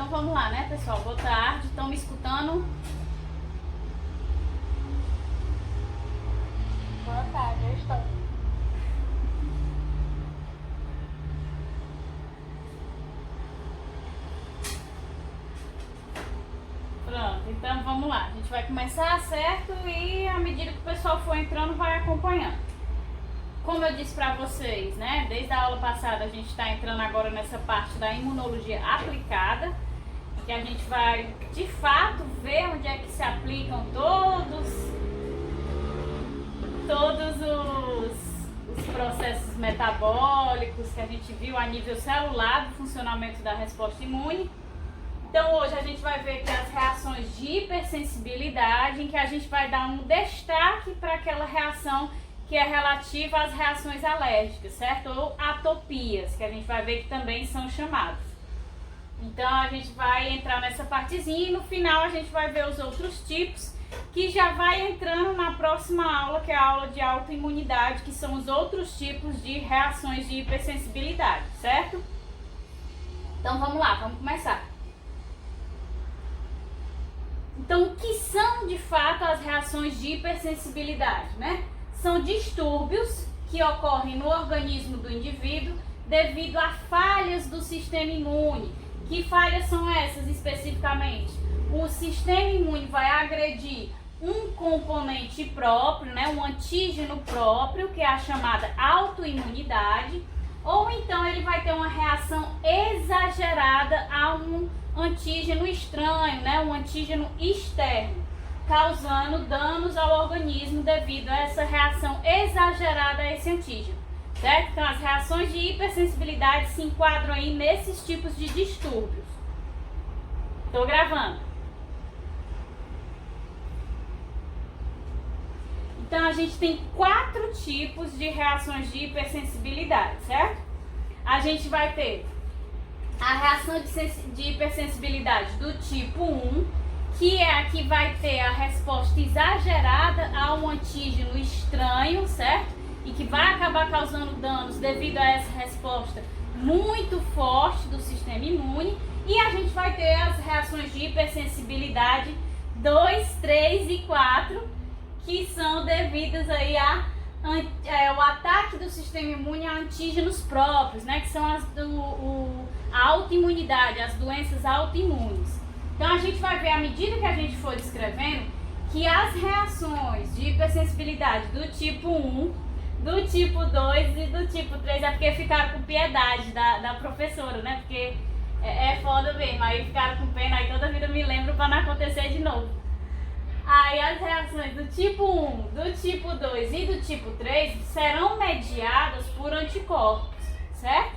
Então vamos lá, né, pessoal? Boa tarde, estão me escutando? Boa tarde, eu estou. Pronto, então vamos lá. A gente vai começar, certo? E à medida que o pessoal for entrando, vai acompanhando. Como eu disse pra vocês, né? Desde a aula passada a gente está entrando agora nessa parte da imunologia aplicada, que a gente vai de fato ver onde é que se aplicam todos os processos metabólicos que a gente viu a nível celular do funcionamento da resposta imune. Então hoje a gente vai ver aqui as reações de hipersensibilidade, em que a gente vai dar um destaque para aquela reação que é relativa às reações alérgicas, certo? Ou atopias, que a gente vai ver que também são chamadas. Então a gente vai entrar nessa partezinha e no final a gente vai ver os outros tipos, que já vai entrando na próxima aula, que é a aula de autoimunidade, que são os outros tipos de reações de hipersensibilidade, certo? Então vamos lá, vamos começar. Então o que são de fato as reações de hipersensibilidade, né? São distúrbios que ocorrem no organismo do indivíduo devido a falhas do sistema imune. Que falhas são essas especificamente? O sistema imune vai agredir um componente próprio, né, um antígeno próprio, que é a chamada autoimunidade, ou então ele vai ter uma reação exagerada a um antígeno estranho, né, um antígeno externo, causando danos ao organismo devido a essa reação exagerada a esse antígeno, certo? Então as reações de hipersensibilidade se enquadram aí nesses tipos de distúrbios. Estou gravando. Então a gente tem 4 tipos de reações de hipersensibilidade, certo? A gente vai ter a reação de hipersensibilidade do tipo 1, que é a que vai ter a resposta exagerada a um antígeno estranho, certo? E que vai acabar causando danos devido a essa resposta muito forte do sistema imune. E a gente vai ter as reações de hipersensibilidade 2, 3 e 4, que são devidas aí ao ataque do sistema imune a antígenos próprios, né? Que são a autoimunidade, as doenças autoimunes. Então a gente vai ver, à medida que a gente for descrevendo, que as reações de hipersensibilidade do tipo 1, do tipo 2 e do tipo 3 é porque ficaram com piedade da professora, né? Porque é foda mesmo, aí ficaram com pena, aí toda vida me lembro para não acontecer de novo. Aí as reações do tipo 1, do tipo 2 e do tipo 3 serão mediadas por anticorpos, certo?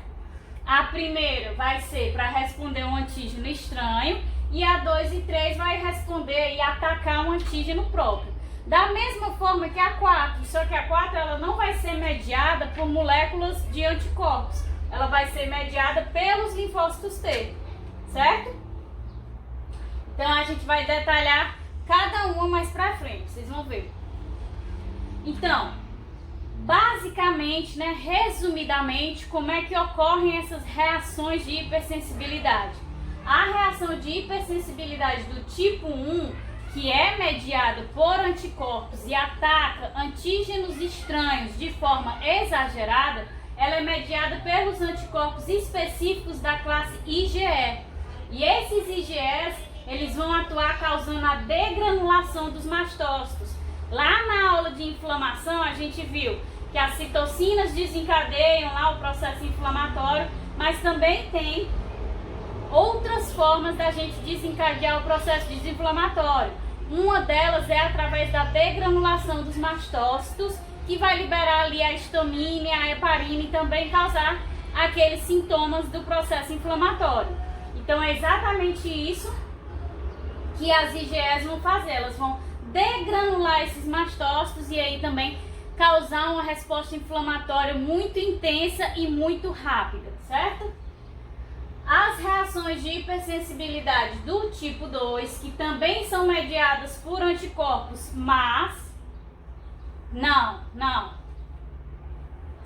A primeira vai ser para responder um antígeno estranho e a 2 e 3 vai responder e atacar um antígeno próprio. Da mesma forma que a 4, só que a 4 ela não vai ser mediada por moléculas de anticorpos, ela vai ser mediada pelos linfócitos T, certo? Então a gente vai detalhar cada uma mais pra frente, vocês vão ver. Então, basicamente, né, resumidamente, como é que ocorrem essas reações de hipersensibilidade? A reação de hipersensibilidade do tipo 1, que é mediada por anticorpos e ataca antígenos estranhos de forma exagerada, ela é mediada pelos anticorpos específicos da classe IgE. E esses IgEs, eles vão atuar causando a degranulação dos mastócitos. Lá na aula de inflamação, a gente viu que as citocinas desencadeiam lá o processo inflamatório, mas também tem outras formas da gente desencadear o processo desinflamatório. Uma delas é através da degranulação dos mastócitos, que vai liberar ali a histamina e a heparina e também causar aqueles sintomas do processo inflamatório. Então é exatamente isso que as IgEs vão fazer, elas vão degranular esses mastócitos e aí também causar uma resposta inflamatória muito intensa e muito rápida, certo? As reações de hipersensibilidade do tipo 2, que também são mediadas por anticorpos, mas não,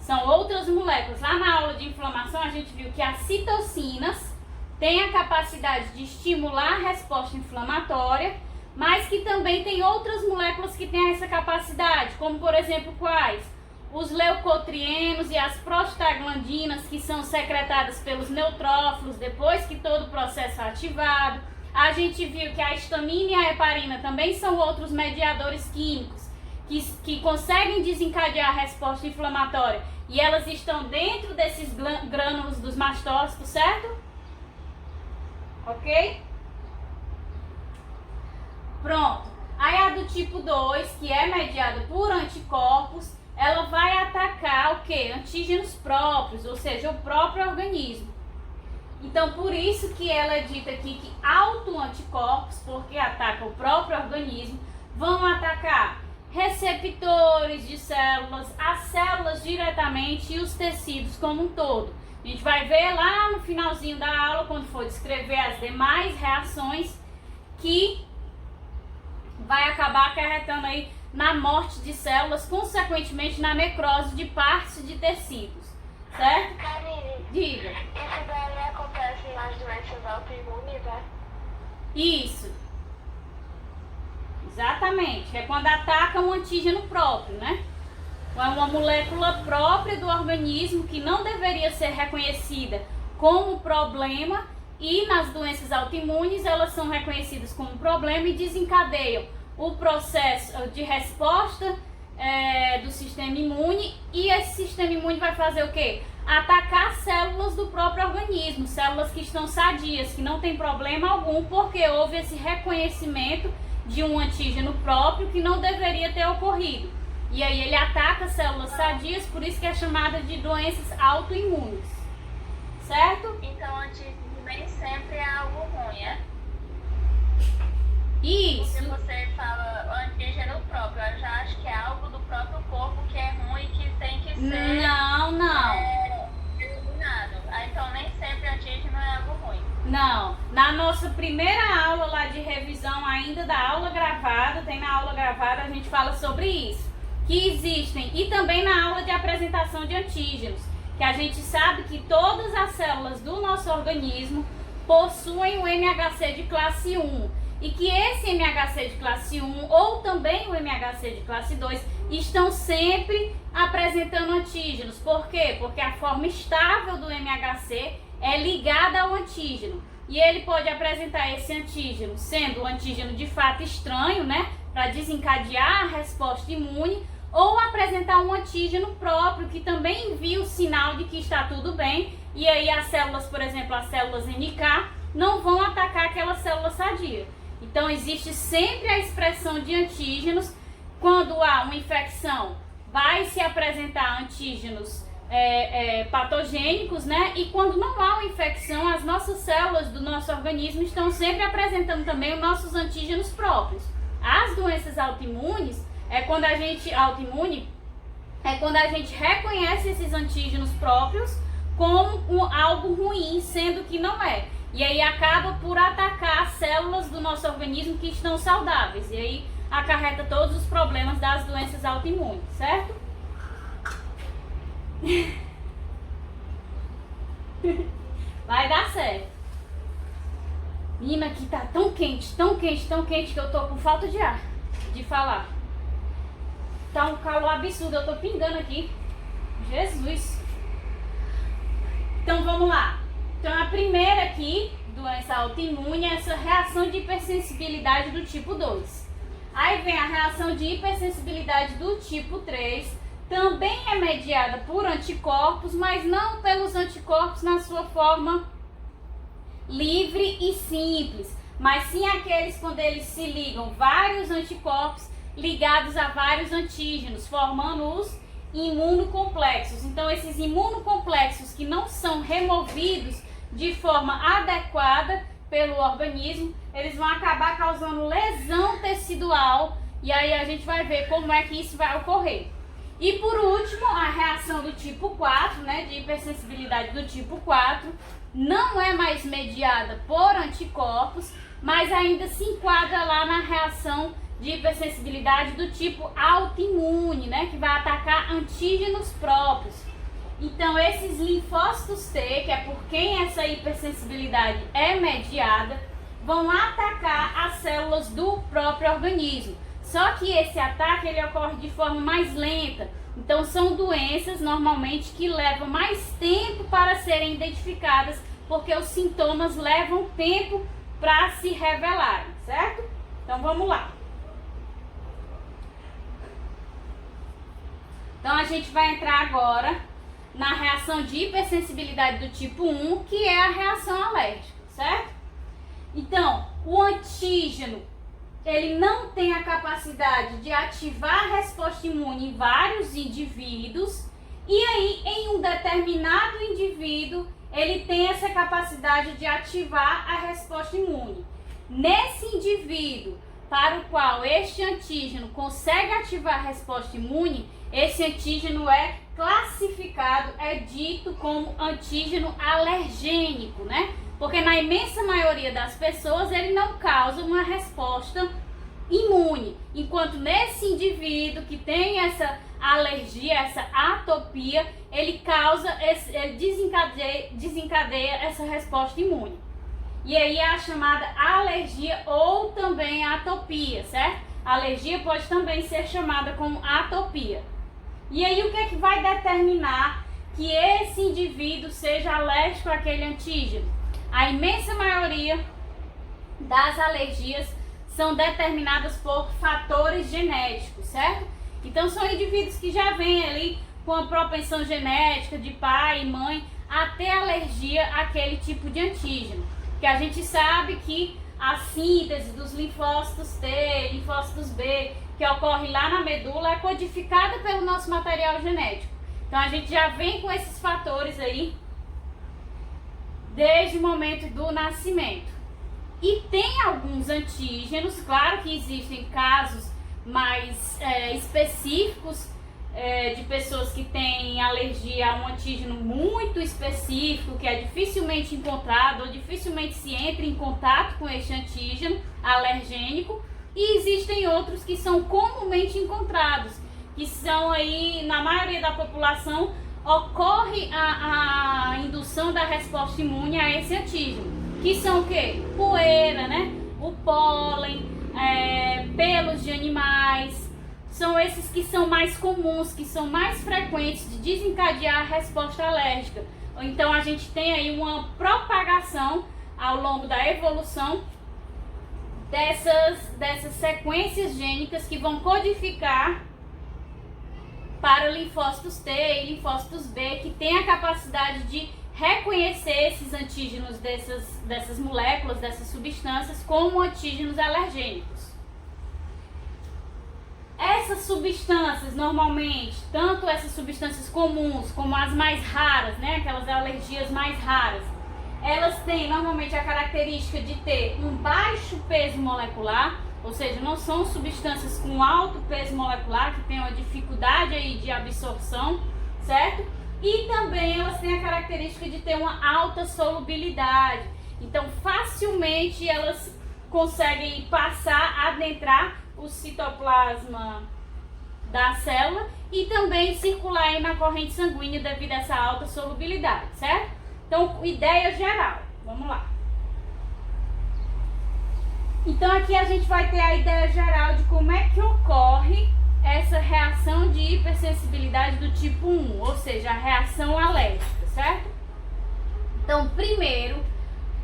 são outras moléculas. Lá na aula de inflamação a gente viu que as citocinas tem a capacidade de estimular a resposta inflamatória, mas que também tem outras moléculas que têm essa capacidade, como por exemplo quais? Os leucotrienos e as prostaglandinas, que são secretadas pelos neutrófilos depois que todo o processo é ativado. A gente viu que a histamina e a heparina também são outros mediadores químicos que conseguem desencadear a resposta inflamatória, e elas estão dentro desses grânulos dos mastócitos, certo? Ok? Pronto. Aí a do tipo 2, que é mediada por anticorpos, ela vai atacar o quê? Antígenos próprios, ou seja, o próprio organismo. Então, por isso que ela é dita aqui que autoanticorpos, porque ataca o próprio organismo, vão atacar receptores de células, as células diretamente e os tecidos como um todo. A gente vai ver lá no finalzinho da aula, quando for descrever as demais reações, que vai acabar acarretando aí na morte de células, consequentemente na necrose de partes de tecidos, certo? Karine, Diga. isso daí acontece nas doenças autoimunes, né? Isso. Exatamente. É quando ataca um antígeno próprio, né? É uma molécula própria do organismo que não deveria ser reconhecida como problema, e nas doenças autoimunes elas são reconhecidas como problema e desencadeiam o processo de resposta do sistema imune, e esse sistema imune vai fazer o quê? Atacar células do próprio organismo, células que estão sadias, que não tem problema algum, porque houve esse reconhecimento de um antígeno próprio que não deveria ter ocorrido. E aí ele ataca células sadias, por isso que é chamada de doenças autoimunes. Certo? Então, antígeno nem sempre é algo ruim, é? Isso. Porque você fala antígeno próprio, eu já acho que é algo do próprio corpo que é ruim, que tem que ser... Não. Eliminado. Então, nem sempre antígeno é algo ruim. Não. Na nossa primeira aula lá de revisão, ainda da aula gravada, tem na aula gravada, a gente fala sobre isso. Que existem, e também na aula de apresentação de antígenos, que a gente sabe que todas as células do nosso organismo possuem o MHC de classe 1. E que esse MHC de classe 1 ou também o MHC de classe 2 estão sempre apresentando antígenos. Por quê? Porque a forma estável do MHC é ligada ao antígeno. E ele pode apresentar esse antígeno sendo um antígeno de fato estranho, né? Para desencadear a resposta imune, ou apresentar um antígeno próprio que também envia o sinal de que está tudo bem. E aí as células, por exemplo, as células NK, não vão atacar aquela célula sadia. Então, existe sempre a expressão de antígenos. Quando há uma infecção, vai se apresentar antígenos patogênicos, né? E quando não há uma infecção, as nossas células do nosso organismo estão sempre apresentando também os nossos antígenos próprios. As doenças autoimunes quando a gente reconhece esses antígenos próprios como algo ruim, sendo que não é. E aí acaba por atacar as células do nosso organismo que estão saudáveis. E aí acarreta todos os problemas das doenças autoimunes, certo? Vai dar certo. Menina, aqui tá tão quente que eu tô com falta de ar de falar. Tá um calor absurdo, eu tô pingando aqui. Jesus. Então vamos lá. Então a primeira aqui, doença autoimune, é essa reação de hipersensibilidade do tipo 2. Aí vem a reação de hipersensibilidade do tipo 3, também é mediada por anticorpos, mas não pelos anticorpos na sua forma livre e simples, mas sim aqueles quando eles se ligam vários anticorpos ligados a vários antígenos, formando os imunocomplexos. Então esses imunocomplexos que não são removidos de forma adequada pelo organismo, eles vão acabar causando lesão tecidual, e aí a gente vai ver como é que isso vai ocorrer. E por último, a reação do tipo 4, né, de hipersensibilidade do tipo 4, não é mais mediada por anticorpos, mas ainda se enquadra lá na reação de hipersensibilidade do tipo autoimune, né, que vai atacar antígenos próprios. Então, esses linfócitos T, que é por quem essa hipersensibilidade é mediada, vão atacar as células do próprio organismo. Só que esse ataque ele ocorre de forma mais lenta. Então, são doenças normalmente que levam mais tempo para serem identificadas, porque os sintomas levam tempo para se revelarem, certo? Então, vamos lá. Então, a gente vai entrar agora na reação de hipersensibilidade do tipo 1, que é a reação alérgica, certo? Então, o antígeno, ele não tem a capacidade de ativar a resposta imune em vários indivíduos, e aí, em um determinado indivíduo, ele tem essa capacidade de ativar a resposta imune. Nesse indivíduo para o qual este antígeno consegue ativar a resposta imune, esse antígeno é classificado, é dito como antígeno alergênico, né? Porque na imensa maioria das pessoas ele não causa uma resposta imune, enquanto nesse indivíduo que tem essa alergia, essa atopia, ele desencadeia essa resposta imune. E aí é a chamada alergia ou também atopia, certo? A alergia pode também ser chamada como atopia. E aí o que é que vai determinar que esse indivíduo seja alérgico àquele antígeno? A imensa maioria das alergias são determinadas por fatores genéticos, certo? Então são indivíduos que já vêm ali com a propensão genética de pai e mãe a ter alergia àquele tipo de antígeno. Que a gente sabe que a síntese dos linfócitos T, linfócitos B, que ocorre lá na medula, é codificada pelo nosso material genético. Então a gente já vem com esses fatores aí desde o momento do nascimento. E tem alguns antígenos, claro que existem casos mais específicos de pessoas que têm alergia a um antígeno muito específico, que é dificilmente encontrado ou dificilmente se entra em contato com este antígeno alergênico, e existem outros que são comumente encontrados, que são aí, na maioria da população, ocorre a indução da resposta imune a esse antígeno, que são o quê? Poeira, né? O pólen, pelos de animais. São esses que são mais comuns, que são mais frequentes de desencadear a resposta alérgica. Então a gente tem aí uma propagação ao longo da evolução dessas sequências gênicas que vão codificar para linfócitos T e linfócitos B, que tem a capacidade de reconhecer esses antígenos dessas moléculas, dessas substâncias, como antígenos alergênicos. Essas substâncias, normalmente, tanto essas substâncias comuns como as mais raras, né, aquelas alergias mais raras, elas têm normalmente a característica de ter um baixo peso molecular, ou seja, não são substâncias com alto peso molecular, que têm uma dificuldade aí de absorção, certo? E também elas têm a característica de ter uma alta solubilidade. Então, facilmente elas conseguem passar, adentrar o citoplasma da célula e também circular aí na corrente sanguínea devido a essa alta solubilidade, certo? Então, ideia geral. Vamos lá. Então, aqui a gente vai ter a ideia geral de como é que ocorre essa reação de hipersensibilidade do tipo 1, ou seja, a reação alérgica, certo? Então, primeiro,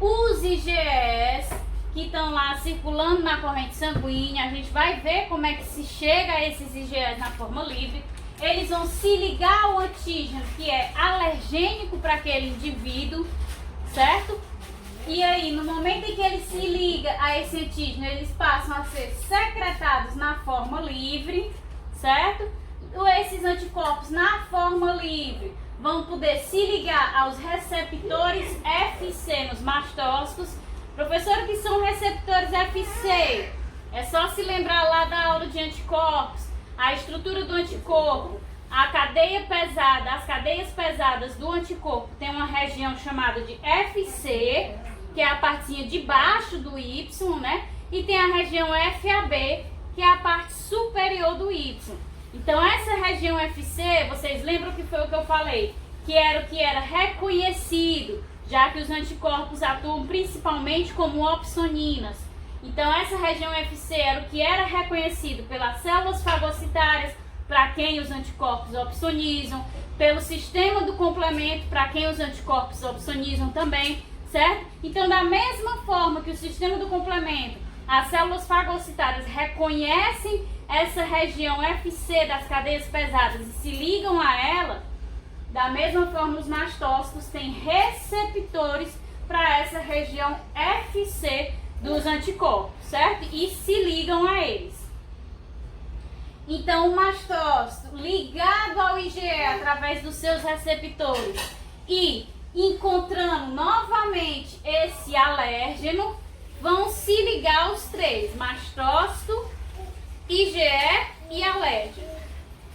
os IgEs que estão lá circulando na corrente sanguínea, a gente vai ver como é que se chega a esses IgEs na forma livre. Eles vão se ligar ao antígeno que é alergênico para aquele indivíduo, certo? E aí, no momento em que ele se liga a esse antígeno, eles passam a ser secretados na forma livre, certo? Esses anticorpos na forma livre vão poder se ligar aos receptores FC nos mastócitos. Professor, o que são receptores FC? É só se lembrar lá da aula de anticorpos, a estrutura do anticorpo, a cadeia pesada, as cadeias pesadas do anticorpo tem uma região chamada de FC, que é a partezinha de baixo do Y, né? E tem a região FAB, que é a parte superior do Y. Então essa região FC, vocês lembram que foi o que eu falei? que era o que era reconhecido, já que os anticorpos atuam principalmente como opsoninas. Então, essa região FC era o que era reconhecido pelas células fagocitárias, para quem os anticorpos opsonizam, pelo sistema do complemento, para quem os anticorpos opsonizam também, certo? Então, da mesma forma que o sistema do complemento, as células fagocitárias reconhecem essa região FC das cadeias pesadas e se ligam a ela, da mesma forma os mastócitos têm receptores para essa região FC dos anticorpos, certo? E se ligam a eles. Então, o mastócito ligado ao IgE através dos seus receptores e encontrando novamente esse alérgeno, vão se ligar os três, mastócito, IgE e alérgeno.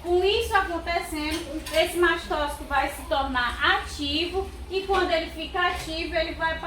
Com isso acontecendo, esse mastócito vai se tornar ativo e quando ele fica ativo, ele vai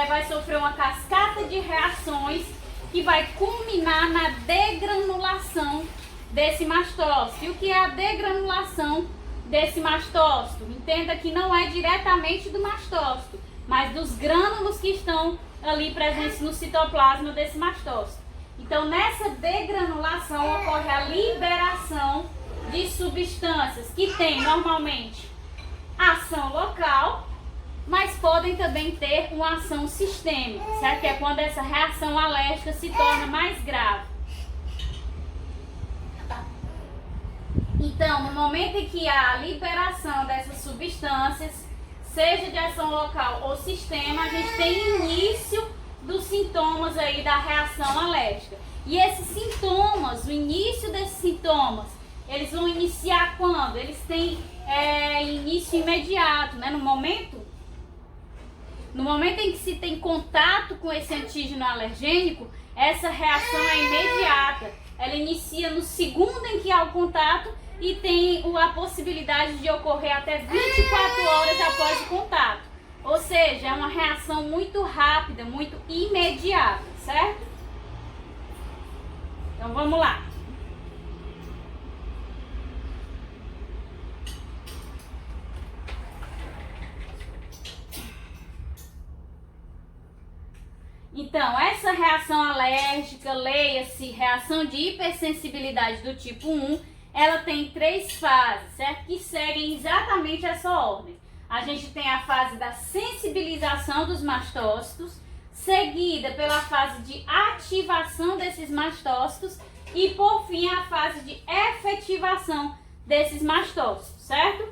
vai sofrer uma cascata de reações que vai culminar na degranulação desse mastócito. E o que é a degranulação desse mastócito? Entenda que não é diretamente do mastócito, mas dos grânulos que estão ali presentes no citoplasma desse mastócito. Então, nessa degranulação ocorre a liberação de substâncias que têm normalmente ação local, mas podem também ter uma ação sistêmica, certo? Que é quando essa reação alérgica se torna mais grave. Então, no momento em que há a liberação dessas substâncias, seja de ação local ou sistema, a gente tem início dos sintomas aí da reação alérgica. E esses sintomas, o início desses sintomas, eles vão iniciar quando? Eles têm início imediato, né? No momento em que se tem contato com esse antígeno alergênico, essa reação é imediata. Ela inicia no segundo em que há o contato e tem a possibilidade de ocorrer até 24 horas após o contato. Ou seja, é uma reação muito rápida, muito imediata, certo? Então vamos lá. Então, essa reação alérgica, leia-se reação de hipersensibilidade do tipo 1, ela tem 3 fases, certo? Que seguem exatamente essa ordem. A gente tem a fase da sensibilização dos mastócitos, seguida pela fase de ativação desses mastócitos e, por fim, a fase de efetivação desses mastócitos, certo?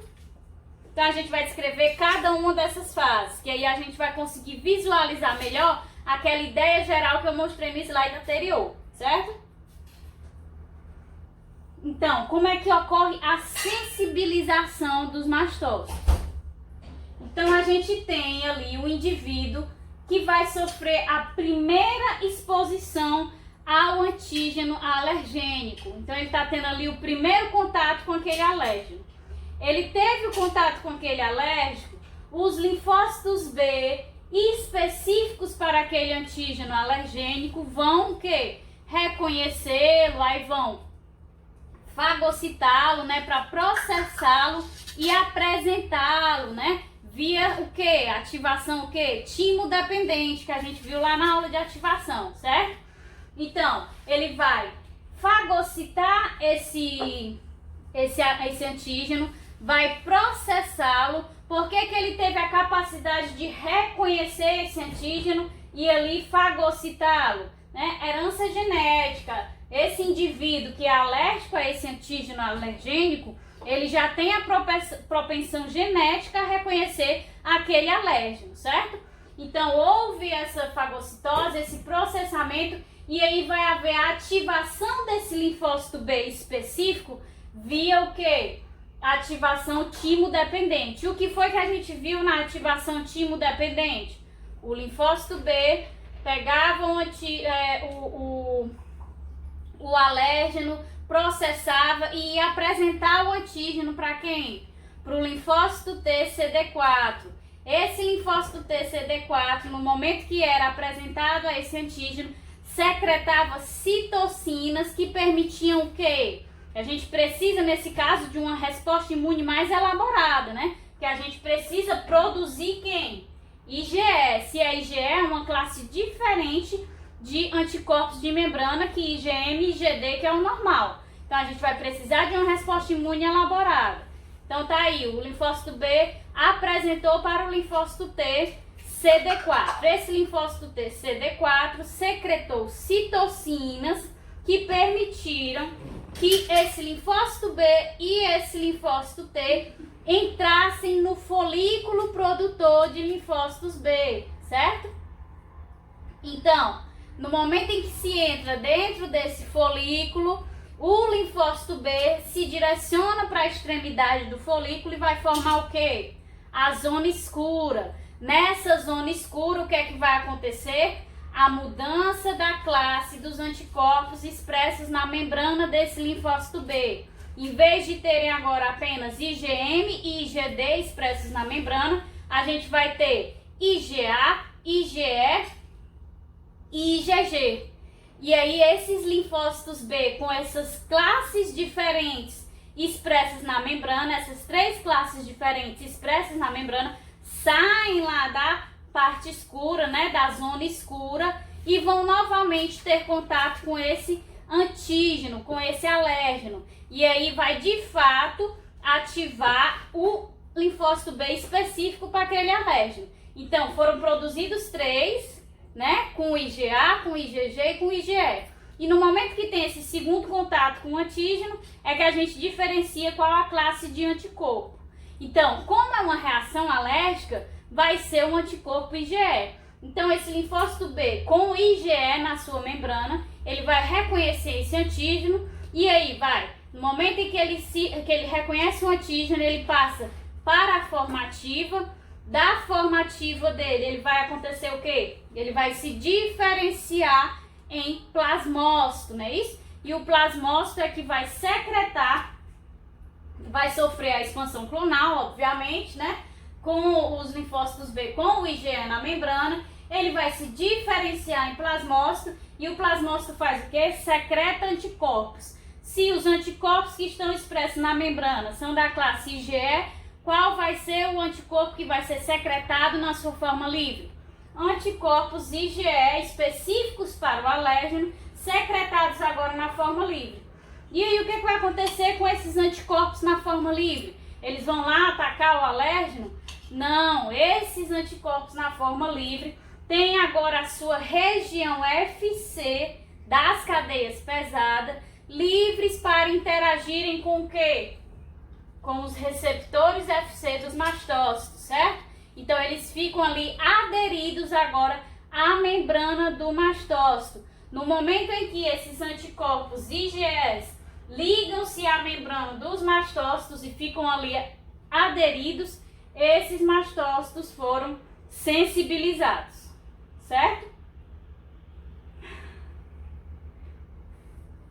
Então, a gente vai descrever cada uma dessas fases, que aí a gente vai conseguir visualizar melhor aquela ideia geral que eu mostrei no slide anterior, certo? Então, como é que ocorre a sensibilização dos mastócitos? Então, a gente tem ali o indivíduo que vai sofrer a primeira exposição ao antígeno alergênico. Então, ele está tendo ali o primeiro contato com aquele alérgeno. Ele teve o contato com aquele alérgico, os linfócitos B específicos para aquele antígeno alergênico vão o quê? Reconhecê-lo, aí vão fagocitá-lo, né, para processá-lo e apresentá-lo, né, via o quê? Ativação o quê? Timo dependente, que a gente viu lá na aula de ativação, certo? Então, ele vai fagocitar esse antígeno, vai processá-lo. Por que ele teve a capacidade de reconhecer esse antígeno e ali fagocitá-lo? Né? Herança genética. Esse indivíduo que é alérgico a esse antígeno alergênico, ele já tem a propensão genética a reconhecer aquele alérgeno, certo? Então, houve essa fagocitose, esse processamento, e aí vai haver a ativação desse linfócito B específico via o quê? Ativação timodependente. O que foi que a gente viu na ativação timodependente? O linfócito B pegava o alérgeno, processava e ia apresentar o antígeno para quem? Para o linfócito T-CD4. Esse linfócito T-CD4, no momento que era apresentado a esse antígeno, secretava citocinas que permitiam o quê? A gente precisa, nesse caso, de uma resposta imune mais elaborada, né? que a gente precisa produzir quem? IgE. Se a IgE é uma classe diferente de anticorpos de membrana que IgM e IgD, que é o normal. Então a gente vai precisar de uma resposta imune elaborada. Então tá aí, o linfócito B apresentou para o linfócito T CD4. Esse linfócito T CD4 secretou citocinas que permitiram que esse linfócito B e esse linfócito T entrassem no folículo produtor de linfócitos B, certo? Então, no momento em que se entra dentro desse folículo, o linfócito B se direciona para a extremidade do folículo e vai formar o quê? A zona escura. Nessa zona escura, o que é que vai acontecer? A mudança da classe dos anticorpos expressos na membrana desse linfócito B. Em vez de terem agora apenas IgM e IgD expressos na membrana, a gente vai ter IgA, IgE e IgG. E aí esses linfócitos B com essas classes diferentes expressas na membrana, essas três classes diferentes expressas na membrana, saem lá da parte escura, né, da zona escura, e vão novamente ter contato com esse antígeno, com esse alérgeno. E aí vai de fato ativar o linfócito B específico para aquele alérgeno. Então foram produzidos três, né, com o IgA, com o IgG e com o IgE. E no momento que tem esse segundo contato com o antígeno, é que a gente diferencia qual a classe de anticorpo. Então, como é uma reação alérgica, vai ser um anticorpo IgE. Então, esse linfócito B com o IgE na sua membrana, ele vai reconhecer esse antígeno e aí vai, no momento em que ele reconhece o antígeno, ele passa para a formativa. Da formativa dele, ele vai acontecer o quê? Ele vai se diferenciar em plasmócito, não é isso? E o plasmócito é que vai secretar, vai sofrer a expansão clonal, obviamente, né? Com os linfócitos B, com o IgE na membrana, ele vai se diferenciar em plasmócito e o plasmócito faz o quê? Secreta anticorpos. Se os anticorpos que estão expressos na membrana são da classe IgE, qual vai ser o anticorpo que vai ser secretado na sua forma livre? Anticorpos IgE específicos para o alérgeno, secretados agora na forma livre. E aí o que vai acontecer com esses anticorpos na forma livre? Eles vão lá atacar o alérgeno? Não, esses anticorpos na forma livre têm agora a sua região FC das cadeias pesadas, livres para interagirem com o quê? Com os receptores FC dos mastócitos, certo? Então eles ficam ali aderidos agora à membrana do mastócito. No momento em que esses anticorpos IgEs ligam-se à membrana dos mastócitos e ficam ali aderidos, esses mastócitos foram sensibilizados, certo?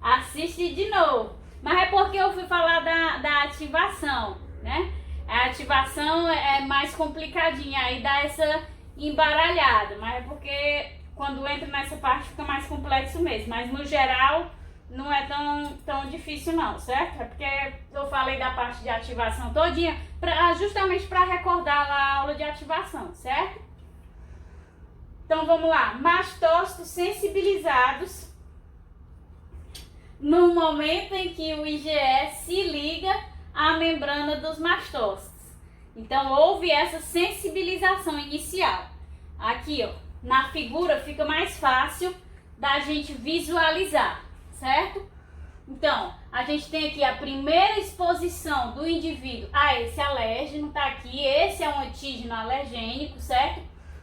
Assiste de novo. Mas é porque eu fui falar da ativação, né? A ativação é mais complicadinha, aí dá essa embaralhada. Mas é porque quando entra nessa parte fica mais complexo mesmo. Mas no geral não é tão difícil não, certo? É porque eu falei da parte de ativação todinha, justamente para recordar lá a aula de ativação, certo? Então vamos lá. Mastócitos sensibilizados no momento em que o IgE se liga à membrana dos mastócitos. Então, houve essa sensibilização inicial. Aqui, ó, na figura fica mais fácil da gente visualizar, certo? Então, a gente tem aqui a primeira exposição do indivíduo a esse alérgeno, tá aqui, esse é um antígeno alergênico, certo?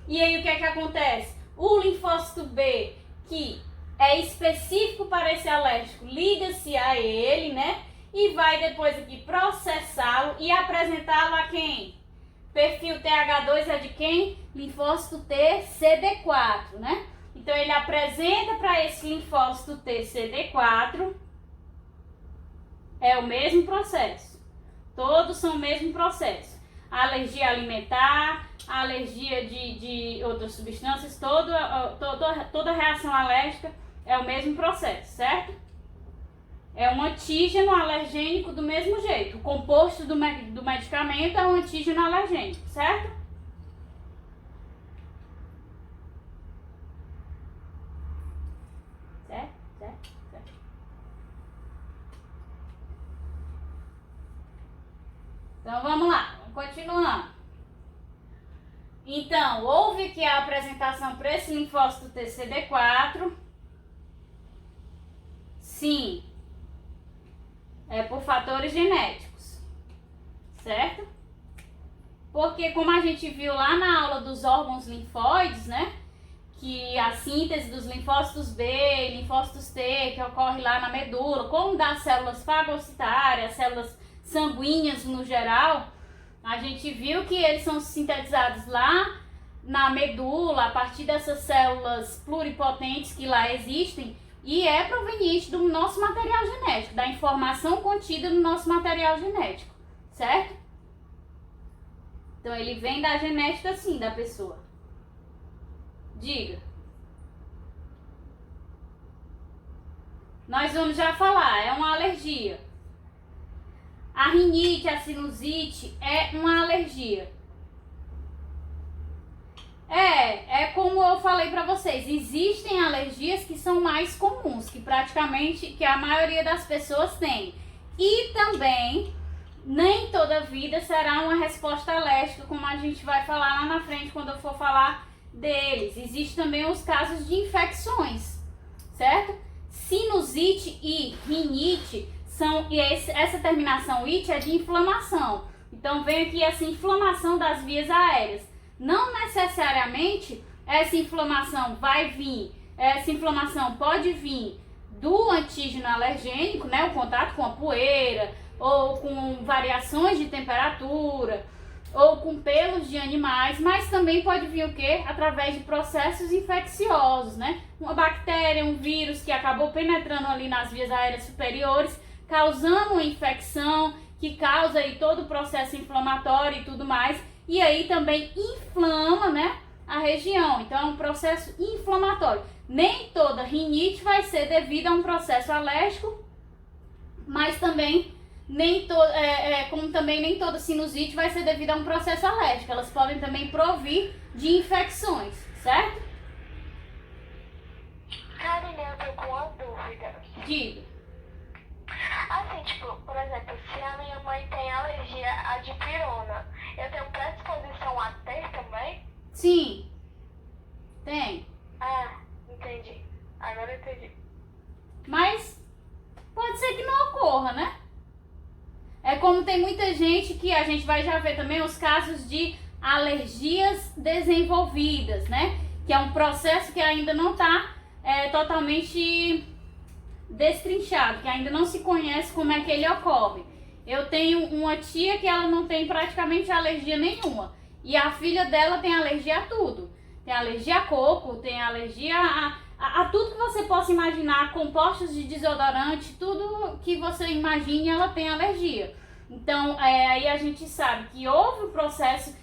E aí, o que é que acontece? O linfócito B, que é específico para esse alérgico, liga-se a ele, né? E vai depois aqui processá-lo e apresentá-lo a quem? Perfil TH2 é de quem? Linfócito T CD4, né? Então ele apresenta para esse linfócito T CD4, é o mesmo processo. Todos são o mesmo processo. Alergia alimentar, alergia de outras substâncias, toda reação alérgica é o mesmo processo, certo? É um antígeno alergênico do mesmo jeito. O composto do medicamento é um antígeno alergênico, certo? Certo. Então vamos lá, vamos continuando. Então, houve aqui a apresentação para esse linfócito TCD4. Sim, é por fatores genéticos, certo? Porque como a gente viu lá na aula dos órgãos linfóides, né? Que a síntese dos linfócitos B e linfócitos T, que ocorre lá na medula, como das células fagocitárias, células sanguíneas no geral, a gente viu que eles são sintetizados lá na medula, a partir dessas células pluripotentes que lá existem, e é proveniente do nosso material genético, da informação contida no nosso material genético, certo? Então ele vem da genética sim da pessoa. Diga. Nós vamos já falar, é uma alergia. A rinite, a sinusite é uma alergia. É como eu falei para vocês, existem alergias que são mais comuns, que a maioria das pessoas tem. E também, nem toda vida será uma resposta alérgica, como a gente vai falar lá na frente quando eu for falar deles. Existem também os casos de infecções, certo? Sinusite e rinite essa terminação it é de inflamação. Então vem aqui essa inflamação das vias aéreas. Não necessariamente essa inflamação pode vir do antígeno alergênico, né, o contato com a poeira, ou com variações de temperatura, ou com pelos de animais, mas também pode vir o quê? Através de processos infecciosos, né? Uma bactéria, um vírus que acabou penetrando ali nas vias aéreas superiores, causando uma infecção, que causa aí todo o processo inflamatório e tudo mais, e aí também inflama, né, a região. Então é um processo inflamatório. Nem toda rinite vai ser devido a um processo alérgico, mas também como também nem toda sinusite vai ser devido a um processo alérgico. Elas podem também provir de infecções, certo? Karine, eu tô com uma dúvida. Diga. Assim, tipo, por exemplo, se a minha mãe tem alergia à dipirona, eu tenho predisposição a ter também? Sim, tem. Ah, entendi. Agora eu entendi. Mas pode ser que não ocorra, né? É como tem muita gente que a gente vai já ver também os casos de alergias desenvolvidas, né? Que é um processo que ainda não está totalmente destrinchado, que ainda não se conhece como é que ele ocorre. Eu tenho uma tia que ela não tem praticamente alergia nenhuma. E a filha dela tem alergia a tudo. Tem alergia a coco, tem alergia a tudo que você possa imaginar, compostos de desodorante, tudo que você imagine, ela tem alergia. Então, aí a gente sabe que houve o processo,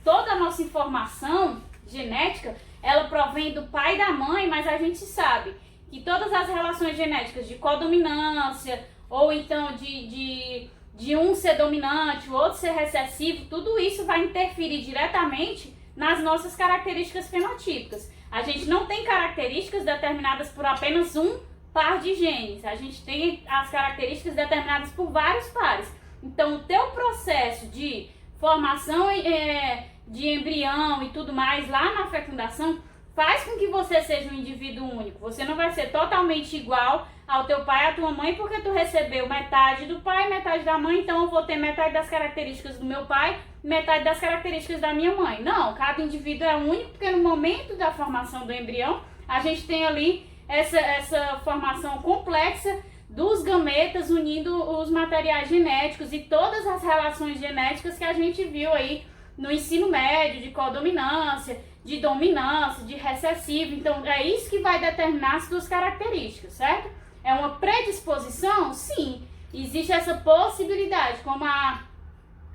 toda a nossa informação genética, ela provém do pai e da mãe, mas a gente sabe que todas as relações genéticas de codominância, ou então de um ser dominante, o outro ser recessivo, tudo isso vai interferir diretamente nas nossas características fenotípicas. A gente não tem características determinadas por apenas um par de genes, a gente tem as características determinadas por vários pares. Então, o teu processo de formação de embrião e tudo mais lá na fecundação faz com que você seja um indivíduo único. Você não vai ser totalmente igual ao teu pai e à tua mãe, porque tu recebeu metade do pai, metade da mãe, então eu vou ter metade das características do meu pai, metade das características da minha mãe. Não, cada indivíduo é único, porque no momento da formação do embrião, a gente tem ali essa formação complexa dos gametas unindo os materiais genéticos e todas as relações genéticas que a gente viu aí no ensino médio, de codominância, de dominância, de recessivo. Então é isso que vai determinar as suas características, certo? É uma predisposição? Sim, existe essa possibilidade, como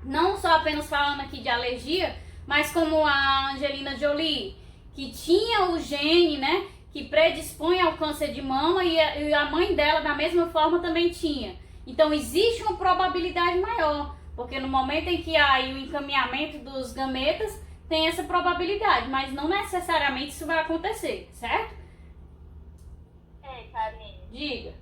não só apenas falando aqui de alergia, mas como a Angelina Jolie, que tinha o gene, né, que predispõe ao câncer de mama e a mãe dela da mesma forma também tinha. Então existe uma probabilidade maior, porque no momento em que há aí o encaminhamento dos gametas, tem essa probabilidade, mas não necessariamente isso vai acontecer, certo? Ei, Karine. Diga.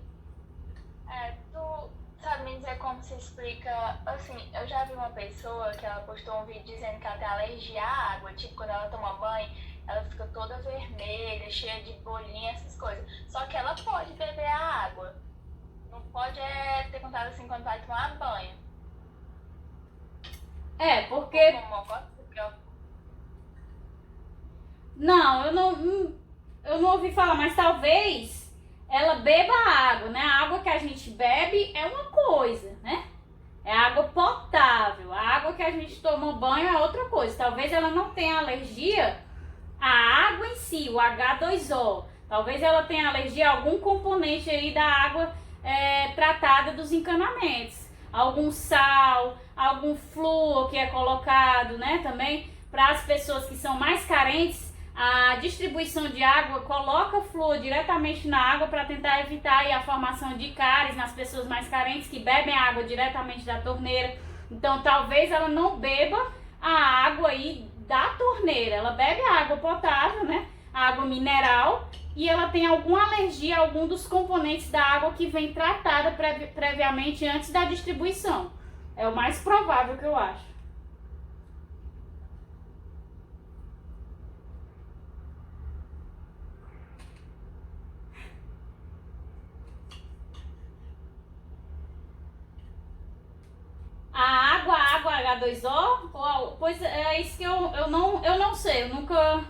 Tu sabe me dizer como se explica, assim, eu já vi uma pessoa que ela postou um vídeo dizendo que ela tem alergia à água, tipo, quando ela toma banho, ela fica toda vermelha, cheia de bolinha, essas coisas. Só que ela pode beber a água. Não pode ter contato assim quando vai tomar banho. Porque... Como Não, eu não ouvi falar, mas talvez ela beba água, né? A água que a gente bebe é uma coisa, né? É água potável. A água que a gente toma banho é outra coisa. Talvez ela não tenha alergia à água em si, o H2O. Talvez ela tenha alergia a algum componente aí da água tratada dos encanamentos. Algum sal, algum flúor que é colocado, né? Também para as pessoas que são mais carentes, a distribuição de água coloca flúor diretamente na água para tentar evitar aí a formação de cáries nas pessoas mais carentes que bebem a água diretamente da torneira. Então talvez ela não beba a água aí da torneira, ela bebe a água potável, né? A água mineral, e ela tem alguma alergia a algum dos componentes da água que vem tratada previamente antes da distribuição. É o mais provável que eu acho. A água H2O, pois é isso que eu não sei, eu nunca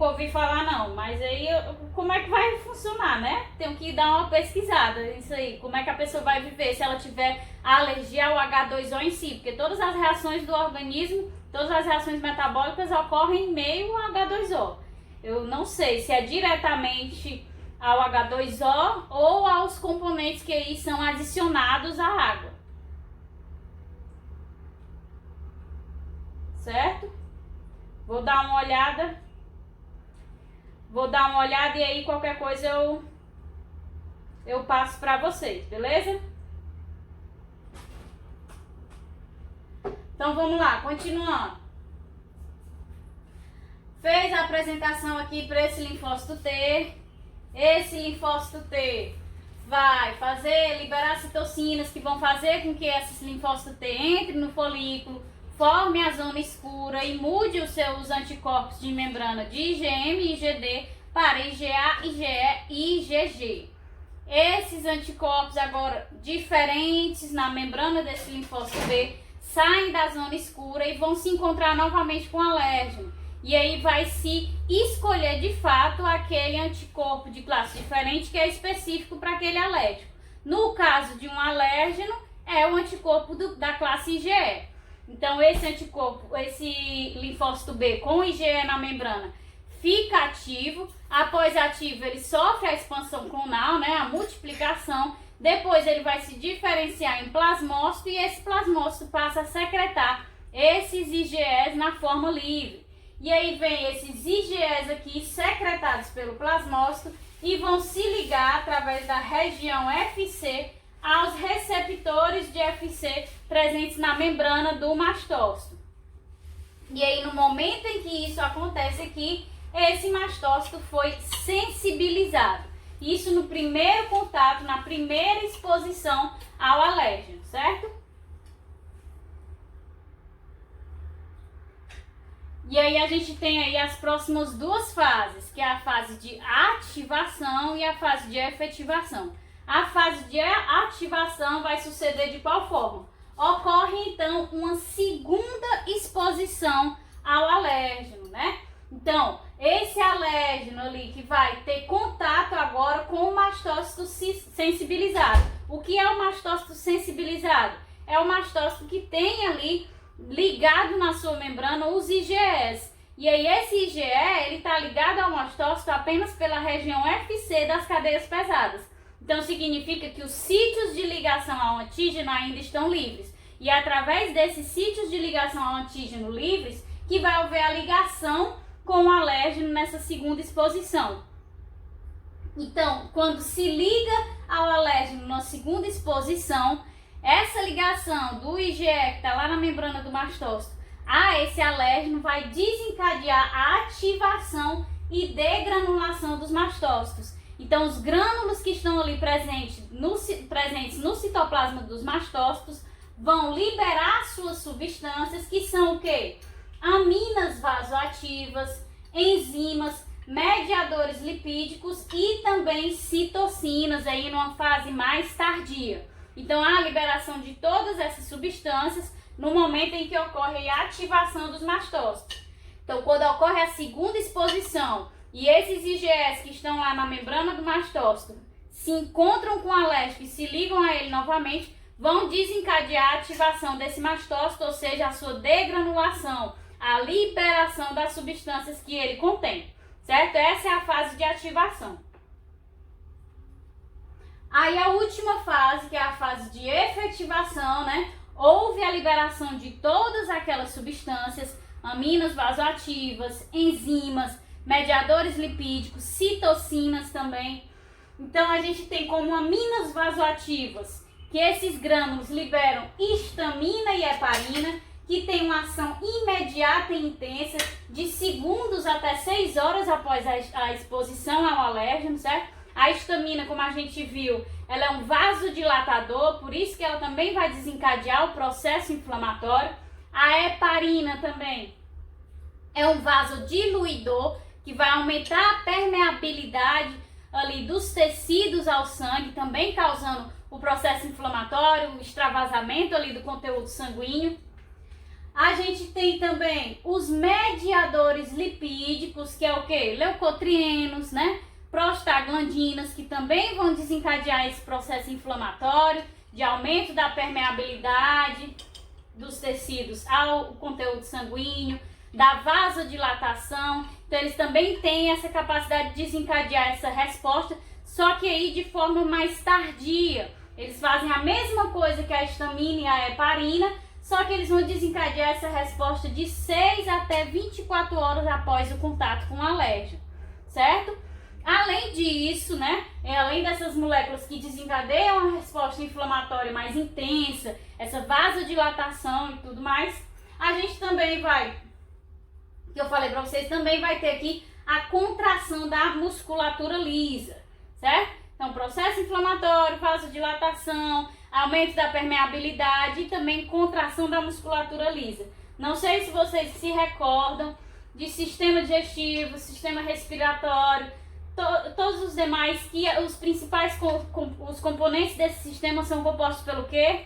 ouvi falar não, mas aí como é que vai funcionar, né? Tenho que dar uma pesquisada nisso aí, como é que a pessoa vai viver se ela tiver alergia ao H2O em si, porque todas as reações do organismo, todas as reações metabólicas ocorrem em meio ao H2O. Eu não sei se é diretamente ao H2O ou aos componentes que aí são adicionados à água. Certo? Vou dar uma olhada e aí qualquer coisa eu passo para vocês, beleza? Então vamos lá, continuando. Fez a apresentação aqui para esse linfócito T. Esse linfócito T vai liberar citocinas que vão fazer com que esse linfócito T entre no folículo, forme a zona escura e mude os seus anticorpos de membrana de IgM e IgD para IgA, IgE e IgG. Esses anticorpos agora diferentes na membrana desse linfócito B saem da zona escura e vão se encontrar novamente com o alérgeno. E aí vai se escolher de fato aquele anticorpo de classe diferente que é específico para aquele alérgico. No caso de um alérgeno, é o anticorpo da classe IgE. Então esse anticorpo, esse linfócito B com IgE na membrana fica ativo. Após ativo, ele sofre a expansão clonal, né, a multiplicação. Depois ele vai se diferenciar em plasmócito e esse plasmócito passa a secretar esses IgEs na forma livre. E aí vem esses IgEs aqui secretados pelo plasmócito e vão se ligar através da região FC aos receptores de FC presentes na membrana do mastócito. E aí no momento em que isso acontece aqui, esse mastócito foi sensibilizado. Isso no primeiro contato, na primeira exposição ao alérgeno, certo? E aí a gente tem aí as próximas duas fases, que é a fase de ativação e a fase de efetivação. A fase de ativação vai suceder de qual forma? Ocorre então uma segunda exposição ao alérgeno, né? Então, esse alérgeno ali que vai ter contato agora com o mastócito sensibilizado. O que é o mastócito sensibilizado? É o mastócito que tem ali ligado na sua membrana os IgEs. E aí esse IgE, ele está ligado ao mastócito apenas pela região FC das cadeias pesadas. Então significa que os sítios de ligação ao antígeno ainda estão livres. E é através desses sítios de ligação ao antígeno livres que vai haver a ligação com o alérgeno nessa segunda exposição. Então, quando se liga ao alérgeno na segunda exposição, essa ligação do IgE que está lá na membrana do mastócito a esse alérgeno vai desencadear a ativação e degranulação dos mastócitos. Então, os grânulos que estão ali presentes no citoplasma dos mastócitos vão liberar suas substâncias, que são o quê? Aminas vasoativas, enzimas, mediadores lipídicos e também citocinas, aí numa fase mais tardia. Então, há a liberação de todas essas substâncias no momento em que ocorre a ativação dos mastócitos. Então, quando ocorre a segunda exposição e esses IgEs que estão lá na membrana do mastócito se encontram com o alérgico e se ligam a ele novamente, vão desencadear a ativação desse mastócito, ou seja, a sua degranulação, a liberação das substâncias que ele contém, certo? Essa é a fase de ativação. Aí a última fase, que é a fase de efetivação, né? Houve a liberação de todas aquelas substâncias, aminas vasoativas, enzimas, mediadores lipídicos, citocinas também. Então a gente tem como aminas vasoativas que esses grânulos liberam histamina e heparina, que tem uma ação imediata e intensa de segundos até 6 horas após a exposição ao alérgeno, certo? A histamina, como a gente viu, ela é um vasodilatador, por isso que ela também vai desencadear o processo inflamatório. A heparina também é um vasodiluidor, que vai aumentar a permeabilidade ali dos tecidos ao sangue, também causando o processo inflamatório, o extravasamento ali do conteúdo sanguíneo. A gente tem também os mediadores lipídicos, que é o quê? Leucotrienos, né? Prostaglandinas, que também vão desencadear esse processo inflamatório, de aumento da permeabilidade dos tecidos ao conteúdo sanguíneo, da vasodilatação. Então, eles também têm essa capacidade de desencadear essa resposta, só que aí de forma mais tardia. Eles fazem a mesma coisa que a histamina e a heparina, só que eles vão desencadear essa resposta de 6 até 24 horas após o contato com o alérgeno, certo? Além disso, né, além dessas moléculas que desencadeiam a resposta inflamatória mais intensa, essa vasodilatação e tudo mais, a gente também vai, que eu falei para vocês, também vai ter aqui a contração da musculatura lisa, certo? Então, processo inflamatório, vasodilatação, aumento da permeabilidade e também contração da musculatura lisa. Não sei se vocês se recordam de sistema digestivo, sistema respiratório, todos os demais, que os principais os componentes desse sistema são compostos pelo quê?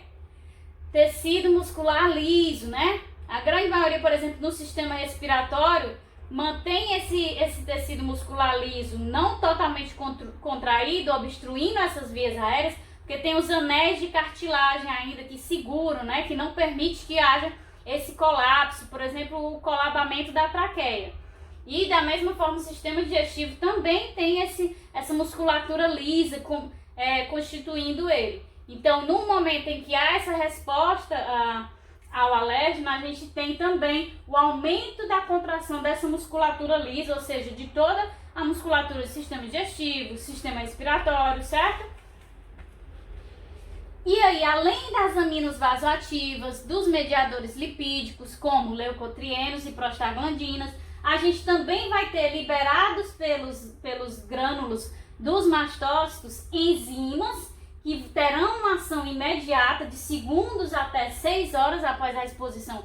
Tecido muscular liso, né? A grande maioria, por exemplo, no sistema respiratório, mantém esse tecido muscular liso não totalmente contraído, obstruindo essas vias aéreas, porque tem os anéis de cartilagem ainda que seguram, né? Que não permite que haja esse colapso, por exemplo, o colabamento da traqueia. E da mesma forma o sistema digestivo também tem essa musculatura lisa constituindo ele. Então, no momento em que há essa resposta ao alérgeno, a gente tem também o aumento da contração dessa musculatura lisa, ou seja, de toda a musculatura do sistema digestivo, sistema respiratório, certo? E aí, além das aminas vasoativas, dos mediadores lipídicos, como leucotrienos e prostaglandinas, a gente também vai ter liberados pelos grânulos dos mastócitos enzimas que terão uma ação imediata de segundos até 6 horas após a exposição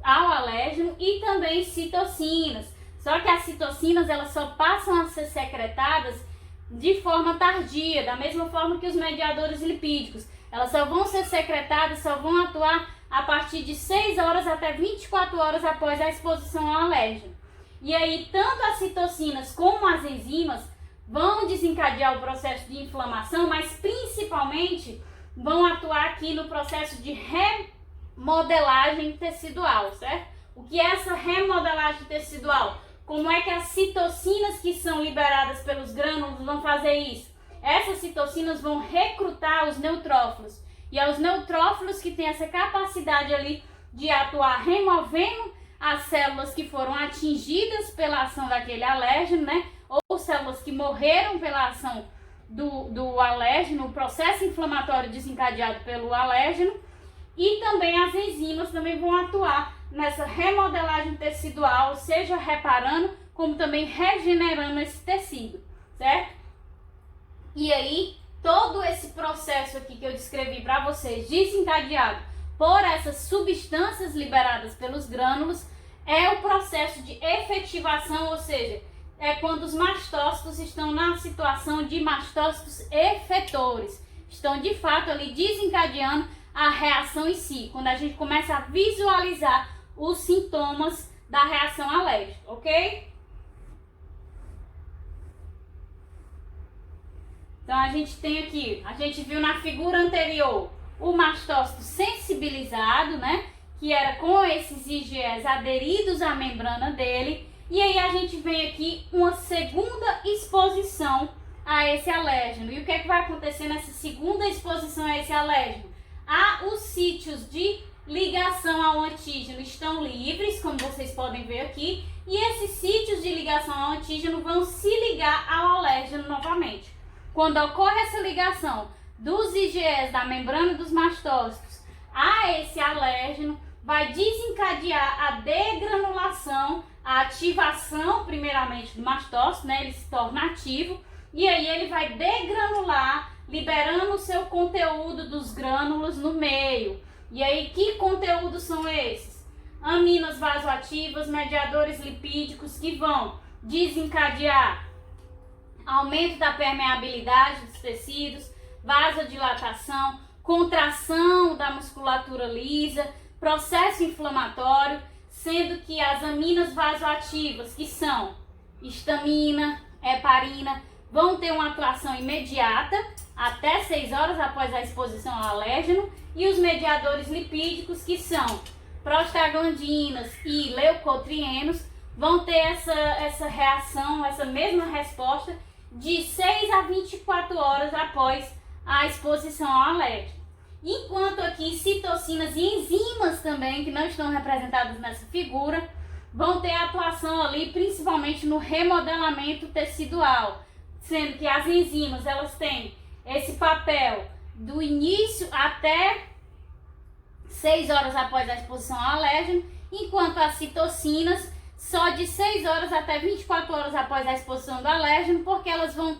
ao alérgeno e também citocinas. Só que as citocinas elas só passam a ser secretadas de forma tardia, da mesma forma que os mediadores lipídicos. Elas só vão ser secretadas, só vão atuar a partir de 6 horas até 24 horas após a exposição ao alérgeno. E aí, tanto as citocinas como as enzimas vão desencadear o processo de inflamação, mas principalmente vão atuar aqui no processo de remodelagem tecidual, certo? O que é essa remodelagem tecidual? Como é que as citocinas que são liberadas pelos grânulos vão fazer isso? Essas citocinas vão recrutar os neutrófilos. E é os neutrófilos que têm essa capacidade ali de atuar removendo as células que foram atingidas pela ação daquele alérgeno, né? Ou células que morreram pela ação do alérgeno, o processo inflamatório desencadeado pelo alérgeno, e também as enzimas também vão atuar nessa remodelagem tecidual, seja reparando, como também regenerando esse tecido, certo? E aí, todo esse processo aqui que eu descrevi para vocês, desencadeado por essas substâncias liberadas pelos grânulos, é o processo de efetivação, ou seja, é quando os mastócitos estão na situação de mastócitos efetores, estão de fato ali desencadeando a reação em si, quando a gente começa a visualizar os sintomas da reação alérgica, ok? Então a gente tem aqui, a gente viu na figura anterior o mastócito sensibilizado, né? Que era com esses IgEs aderidos à membrana dele. E aí a gente vem aqui uma segunda exposição a esse alérgeno. E o que é que vai acontecer nessa segunda exposição a esse alérgeno? Os sítios de ligação ao antígeno estão livres, como vocês podem ver aqui. E esses sítios de ligação ao antígeno vão se ligar ao alérgeno novamente. Quando ocorre essa ligação dos IgEs da membrana dos mastócitos a esse alérgeno, vai desencadear a degranulação, a ativação primeiramente do mastócito, né? Ele se torna ativo e aí ele vai degranular, liberando o seu conteúdo dos grânulos no meio. E aí que conteúdos são esses? Aminas vasoativas, mediadores lipídicos que vão desencadear aumento da permeabilidade dos tecidos, vasodilatação, contração da musculatura lisa, processo inflamatório, sendo que as aminas vasoativas, que são histamina, heparina, vão ter uma atuação imediata, até 6 horas após a exposição ao alérgeno, e os mediadores lipídicos, que são prostaglandinas e leucotrienos, vão ter essa reação, essa mesma resposta, de 6 a 24 horas após a exposição ao alérgeno. Enquanto aqui citocinas e enzimas também, que não estão representadas nessa figura, vão ter atuação ali principalmente no remodelamento tecidual, sendo que as enzimas elas têm esse papel do início até 6 horas após a exposição ao alérgeno, enquanto as citocinas só de 6 horas até 24 horas após a exposição do alérgeno, porque elas vão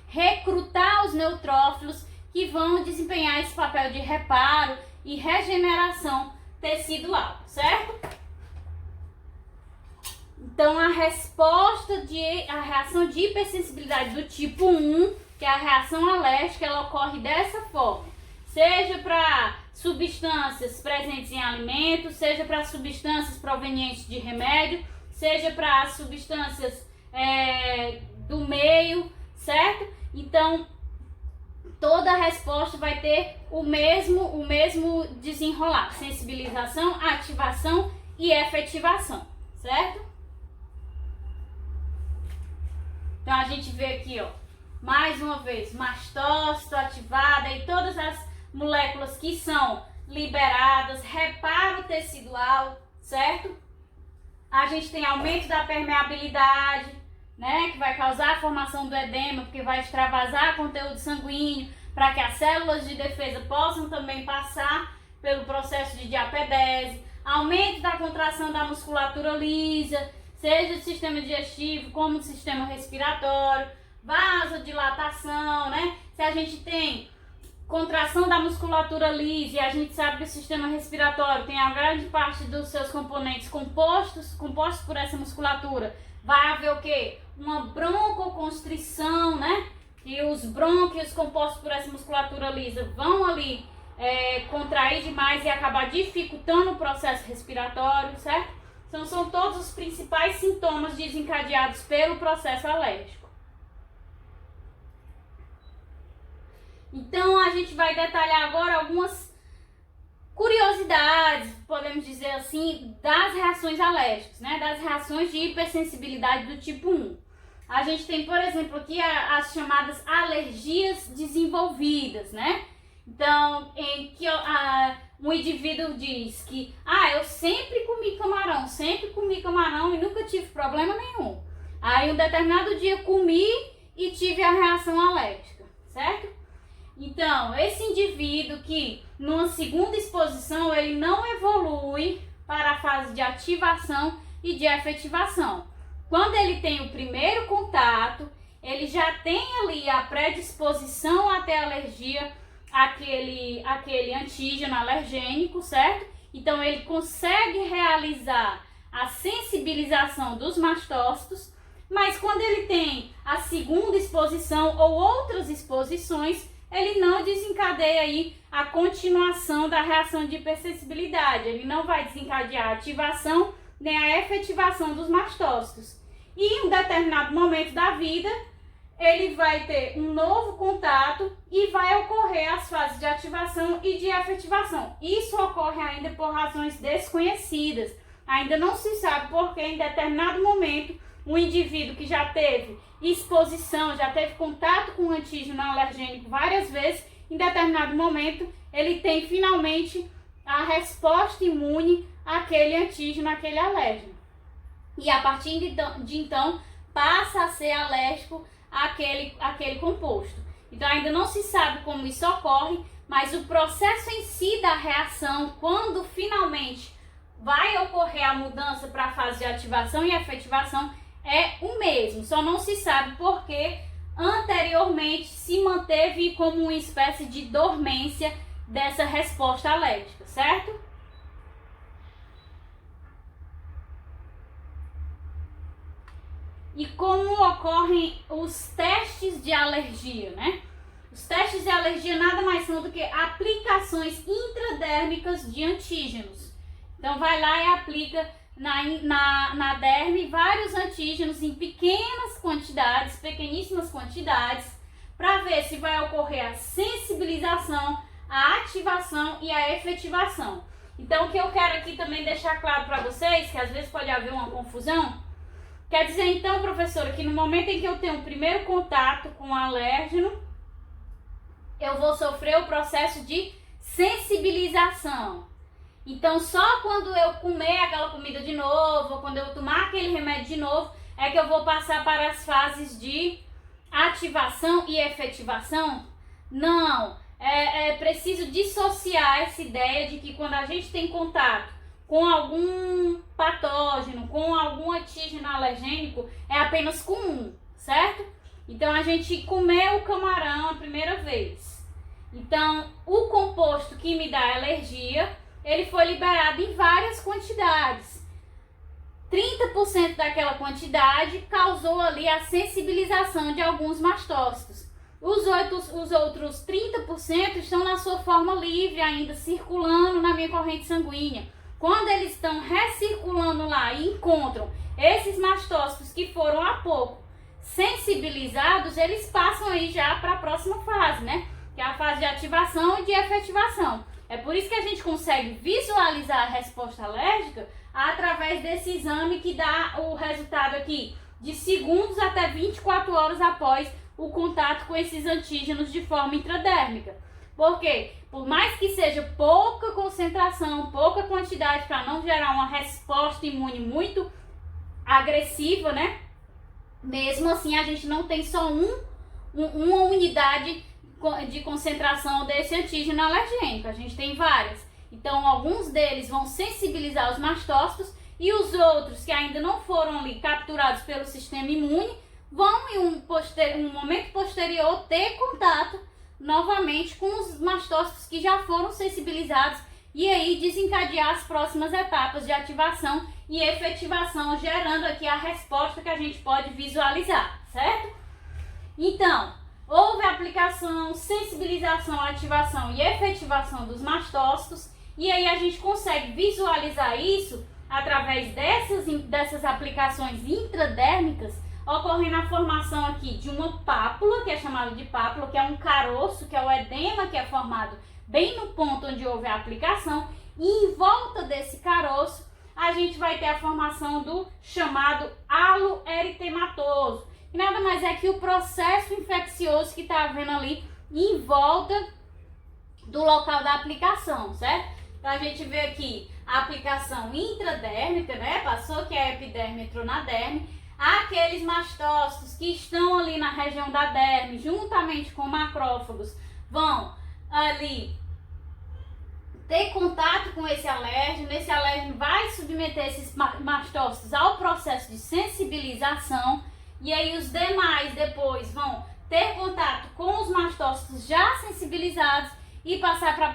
recrutar os neutrófilos que vão desempenhar esse papel de reparo e regeneração tecidual, certo? Então a reação de hipersensibilidade do tipo 1, que é a reação alérgica, ela ocorre dessa forma. Seja para substâncias presentes em alimentos, seja para substâncias provenientes de remédio, seja para substâncias do meio, certo? Então, toda a resposta vai ter o mesmo desenrolar, sensibilização, ativação e efetivação, certo? Então, a gente vê aqui, ó, mais uma vez, mastócito ativada e todas as moléculas que são liberadas, reparo tecidual, certo? A gente tem aumento da permeabilidade, né, que vai causar a formação do edema, porque vai extravasar conteúdo sanguíneo, para que as células de defesa possam também passar pelo processo de diapedese, aumento da contração da musculatura lisa, seja do sistema digestivo como do sistema respiratório, vasodilatação, né? Se a gente tem contração da musculatura lisa e a gente sabe que o sistema respiratório tem a grande parte dos seus componentes compostos por essa musculatura, vai haver o quê? Uma broncoconstrição, né? E os brônquios compostos por essa musculatura lisa vão ali contrair demais e acabar dificultando o processo respiratório, certo? Então são todos os principais sintomas desencadeados pelo processo alérgico. Então a gente vai detalhar agora algumas curiosidades, podemos dizer assim, das reações alérgicas, né? Das reações de hipersensibilidade do tipo 1. A gente tem, por exemplo, aqui as chamadas alergias desenvolvidas, né? Então, em que um indivíduo diz que eu sempre comi camarão e nunca tive problema nenhum. Aí um determinado dia comi e tive a reação alérgica, certo? Então, esse indivíduo que numa segunda exposição ele não evolui para a fase de ativação e de efetivação. Quando ele tem o primeiro contato, ele já tem ali a predisposição a ter alergia àquele antígeno alergênico, certo? Então ele consegue realizar a sensibilização dos mastócitos, mas quando ele tem a segunda exposição ou outras exposições, ele não desencadeia aí a continuação da reação de hipersensibilidade. Ele não vai desencadear a ativação nem a efetivação dos mastócitos. E em um determinado momento da vida, ele vai ter um novo contato e vai ocorrer as fases de ativação e de efetivação. Isso ocorre ainda por razões desconhecidas. Ainda não se sabe porque em determinado momento um indivíduo que já teve exposição, já teve contato com o antígeno alergênico várias vezes, em determinado momento ele tem finalmente a resposta imune àquele antígeno, àquele alérgeno. E a partir de então passa a ser alérgico àquele composto. Então ainda não se sabe como isso ocorre, mas o processo em si da reação, quando finalmente vai ocorrer a mudança para a fase de ativação e efetivação, é o mesmo, só não se sabe porque anteriormente se manteve como uma espécie de dormência dessa resposta alérgica, certo? E como ocorrem os testes de alergia, né? Os testes de alergia nada mais são do que aplicações intradérmicas de antígenos. Então vai lá e aplica na derme vários antígenos em pequenas quantidades, pequeníssimas quantidades, para ver se vai ocorrer a sensibilização, a ativação e a efetivação. Então o que eu quero aqui também deixar claro para vocês, que às vezes pode haver uma confusão, quer dizer então, professora, que no momento em que eu tenho o primeiro contato com o alérgeno, eu vou sofrer o processo de sensibilização. Então, só quando eu comer aquela comida de novo, ou quando eu tomar aquele remédio de novo, é que eu vou passar para as fases de ativação e efetivação? Não, é preciso dissociar essa ideia de que quando a gente tem contato com algum patógeno, com algum antígeno alergênico, é apenas com um, certo? Então, a gente comeu o camarão a primeira vez. Então, o composto que me dá alergia, ele foi liberado em várias quantidades. 30% daquela quantidade causou ali a sensibilização de alguns mastócitos. Os outros 30% estão na sua forma livre, ainda circulando na minha corrente sanguínea. Quando eles estão recirculando lá e encontram esses mastócitos que foram há pouco sensibilizados, eles passam aí já para a próxima fase, né? Que é a fase de ativação e de efetivação. É por isso que a gente consegue visualizar a resposta alérgica através desse exame que dá o resultado aqui de segundos até 24 horas após o contato com esses antígenos de forma intradérmica. Por quê? Por mais que seja pouca concentração, pouca quantidade para não gerar uma resposta imune muito agressiva, né? Mesmo assim a gente não tem só uma unidade de concentração desse antígeno alergênico, a gente tem várias. Então, alguns deles vão sensibilizar os mastócitos e os outros que ainda não foram ali capturados pelo sistema imune vão em um momento posterior ter contato novamente com os mastócitos que já foram sensibilizados e aí desencadear as próximas etapas de ativação e efetivação, gerando aqui a resposta que a gente pode visualizar, certo? Então, houve aplicação, sensibilização, ativação e efetivação dos mastócitos e aí a gente consegue visualizar isso através dessas aplicações intradérmicas, ocorrendo a formação aqui de uma pápula, que é chamada de pápula, que é um caroço, que é o edema que é formado bem no ponto onde houve a aplicação, e em volta desse caroço a gente vai ter a formação do chamado halo eritematoso, que nada mais é que o processo infeccioso que está havendo ali em volta do local da aplicação, certo? Então a gente vê aqui a aplicação intradérmica, né? Passou que a epiderme entrou na derme. aqueles mastócitos que estão ali na região da derme, juntamente com macrófagos, vão ali ter contato com esse alérgeno. Esse alérgeno vai submeter esses mastócitos ao processo de sensibilização, e aí os demais depois vão ter contato com os mastócitos já sensibilizados e passar para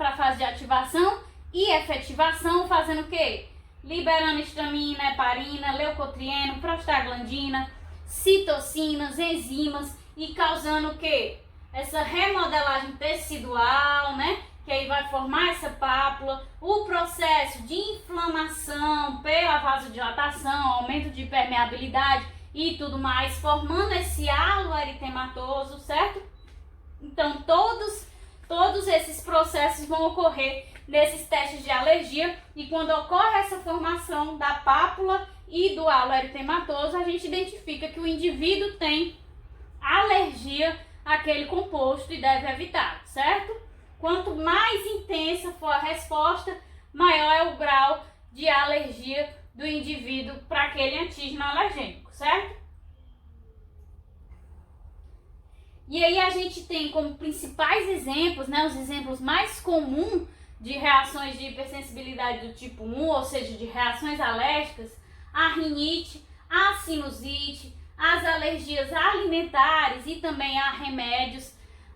a fase de ativação e efetivação, fazendo o quê? Liberando histamina, heparina, leucotrieno, prostaglandina, citocinas, enzimas, e causando o quê? Essa remodelagem tecidual, né? Que aí vai formar essa pápula, o processo de inflamação pela vasodilatação, aumento de permeabilidade e tudo mais, formando esse halo eritematoso, certo? Então, todos esses processos vão ocorrer nesses testes de alergia, e quando ocorre essa formação da pápula e do halo eritematoso, a gente identifica que o indivíduo tem alergia àquele composto e deve evitar, certo? Quanto mais intensa for a resposta, maior é o grau de alergia do indivíduo para aquele antígeno alergênico, certo? E aí a gente tem como principais exemplos, né, os exemplos mais comuns de reações de hipersensibilidade do tipo 1, ou seja, de reações alérgicas, a rinite, a sinusite, as alergias alimentares e também a remédios,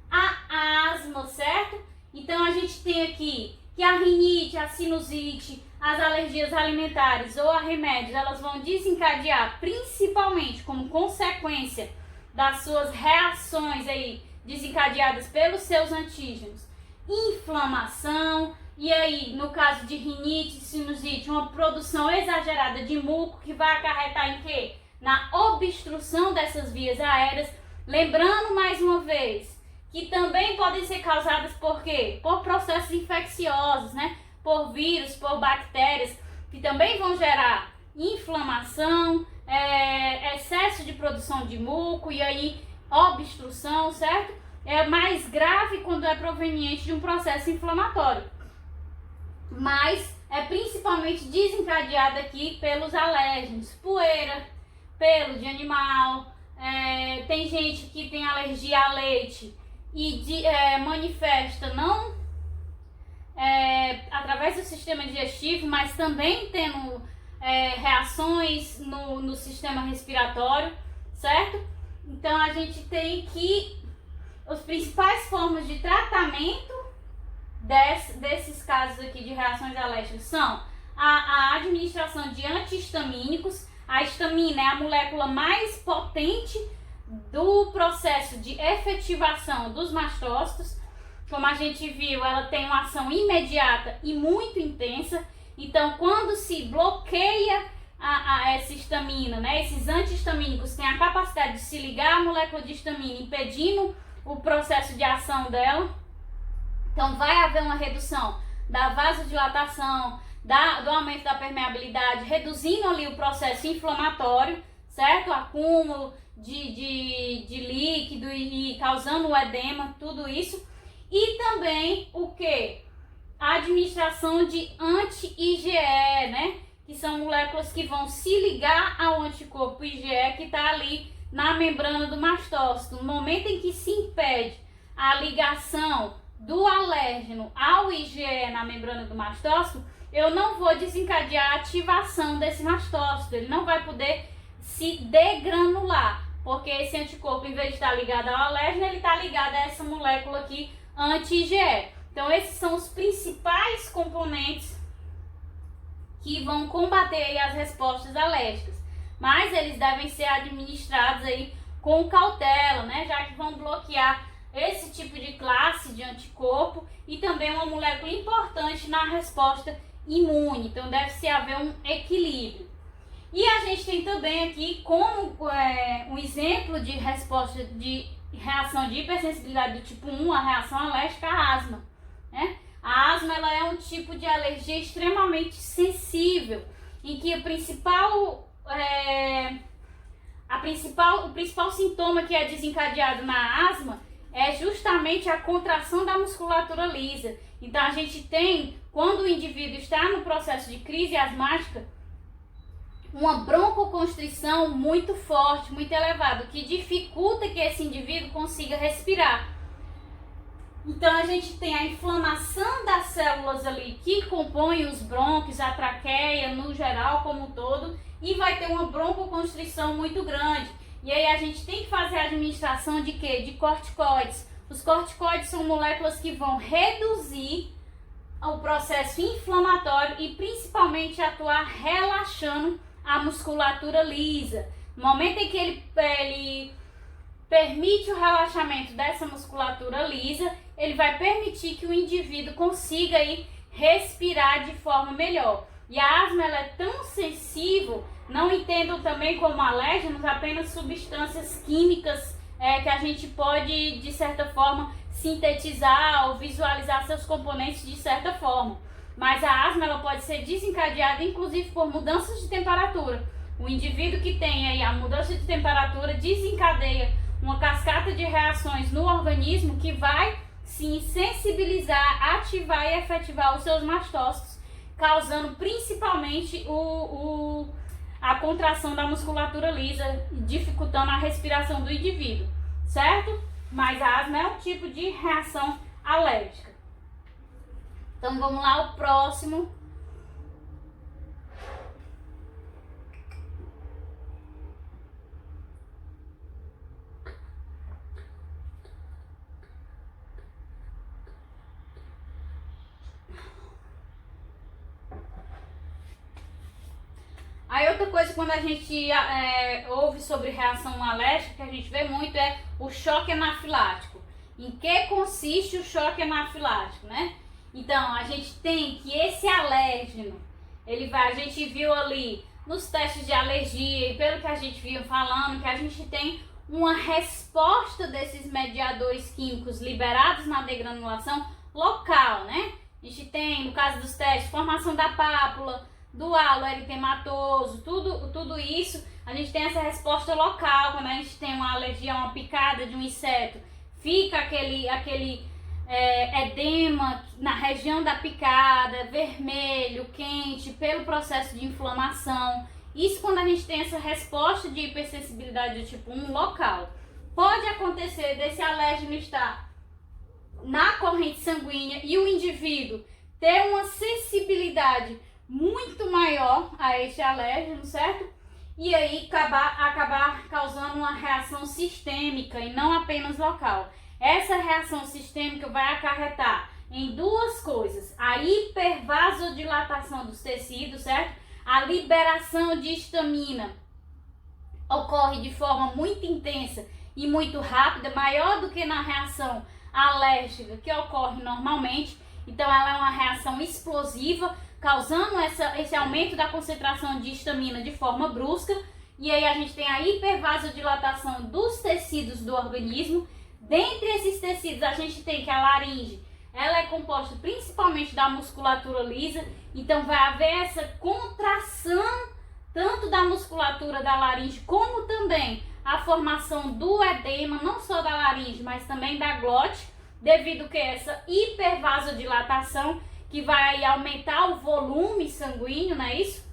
a asma, certo? Então a gente tem aqui que a rinite, a sinusite, as alergias alimentares ou a remédios, elas vão desencadear principalmente como consequência das suas reações aí desencadeadas pelos seus antígenos, inflamação, e aí no caso de rinite e sinusite, uma produção exagerada de muco que vai acarretar em quê? Na obstrução dessas vias aéreas. Lembrando mais uma vez que também podem ser causadas por quê? Por processos infecciosos, né? Por vírus, por bactérias, que também vão gerar inflamação, excesso de produção de muco e aí obstrução, certo? É mais grave quando é proveniente de um processo inflamatório, mas é principalmente desencadeada aqui pelos alérgenos, poeira, pelo de animal, tem gente que tem alergia a leite e manifesta não através do sistema digestivo, mas também tendo reações no sistema respiratório, certo? Então a gente tem que as principais formas de tratamento desses casos aqui de reações alérgicas são a administração de antihistamínicos. A histamina é a molécula mais potente do processo de efetivação dos mastócitos. Como a gente viu, ela tem uma ação imediata e muito intensa. Então, quando se bloqueia essa histamina, né, esses antihistamínicos têm a capacidade de se ligar à molécula de histamina, impedindo o processo de ação dela. Então vai haver uma redução da vasodilatação, do aumento da permeabilidade, reduzindo ali o processo inflamatório, certo? O acúmulo de líquido e causando o edema, tudo isso. E também o que? A administração de anti-IgE, né? Que são moléculas que vão se ligar ao anticorpo IgE que está ali na membrana do mastócito. No momento em que se impede a ligação do alérgeno ao IgE na membrana do mastócito, eu não vou desencadear a ativação desse mastócito. Ele não vai poder se degranular, porque esse anticorpo, em vez de estar ligado ao alérgeno, ele está ligado a essa molécula aqui anti-IgE. Então esses são os principais componentes que vão combater aí as respostas alérgicas. Mas eles devem ser administrados aí com cautela, né? Já que vão bloquear esse tipo de classe de anticorpo e também uma molécula importante na resposta imune. Então deve-se haver um equilíbrio. E a gente tem também aqui como um exemplo de resposta de reação de hipersensibilidade do tipo 1, a reação alérgica à asma, né? A asma ela é um tipo de alergia extremamente sensível, em que o principal sintoma que é desencadeado na asma é justamente a contração da musculatura lisa. Então a gente tem, quando o indivíduo está no processo de crise asmática, uma broncoconstrição muito forte, muito elevada, que dificulta que esse indivíduo consiga respirar. Então a gente tem a inflamação das células ali que compõem os brônquios, a traqueia no geral como um todo, e vai ter uma broncoconstrição muito grande. E aí a gente tem que fazer a administração de quê? De corticoides. Os corticoides são moléculas que vão reduzir o processo inflamatório e principalmente atuar relaxando a musculatura lisa. No momento em que ele permite o relaxamento dessa musculatura lisa, ele vai permitir que o indivíduo consiga aí respirar de forma melhor. E a asma ela é tão sensível, não entendam também como alérgenos apenas substâncias químicas que a gente pode, de certa forma, sintetizar ou visualizar seus componentes de certa forma. Mas a asma ela pode ser desencadeada inclusive por mudanças de temperatura. O indivíduo que tem aí a mudança de temperatura desencadeia uma cascata de reações no organismo que vai sim sensibilizar, ativar e efetivar os seus mastócitos, causando principalmente a contração da musculatura lisa, dificultando a respiração do indivíduo, certo? Mas a asma é um tipo de reação alérgica. Então vamos lá, o próximo. Aí outra coisa, quando a gente ouve sobre reação alérgica, que a gente vê muito é o choque anafilático. Em que consiste o choque anafilático, né? Então, a gente tem que esse alérgeno, a gente viu ali nos testes de alergia e pelo que a gente viu falando, que a gente tem uma resposta desses mediadores químicos liberados na degranulação local, né? A gente tem, no caso dos testes, formação da pápula, do halo eritematoso, tudo isso, a gente tem essa resposta local. Quando a gente tem uma alergia a uma picada de um inseto, fica aquele edema na região da picada, vermelho, quente, pelo processo de inflamação. Isso quando a gente tem essa resposta de hipersensibilidade do tipo 1 local. Pode acontecer desse alérgeno estar na corrente sanguínea e o indivíduo ter uma sensibilidade muito maior a este alérgeno, certo? E aí acabar causando uma reação sistêmica e não apenas local. Essa reação sistêmica vai acarretar em duas coisas: a hipervasodilatação dos tecidos, certo? A liberação de histamina ocorre de forma muito intensa e muito rápida, maior do que na reação alérgica que ocorre normalmente. Então ela é uma reação explosiva, causando esse aumento da concentração de histamina de forma brusca. E aí a gente tem a hipervasodilatação dos tecidos do organismo. Dentre esses tecidos a gente tem que a laringe, ela é composta principalmente da musculatura lisa, então vai haver essa contração tanto da musculatura da laringe como também a formação do edema, não só da laringe, mas também da glote, devido a essa hipervasodilatação que vai aumentar o volume sanguíneo, não é isso?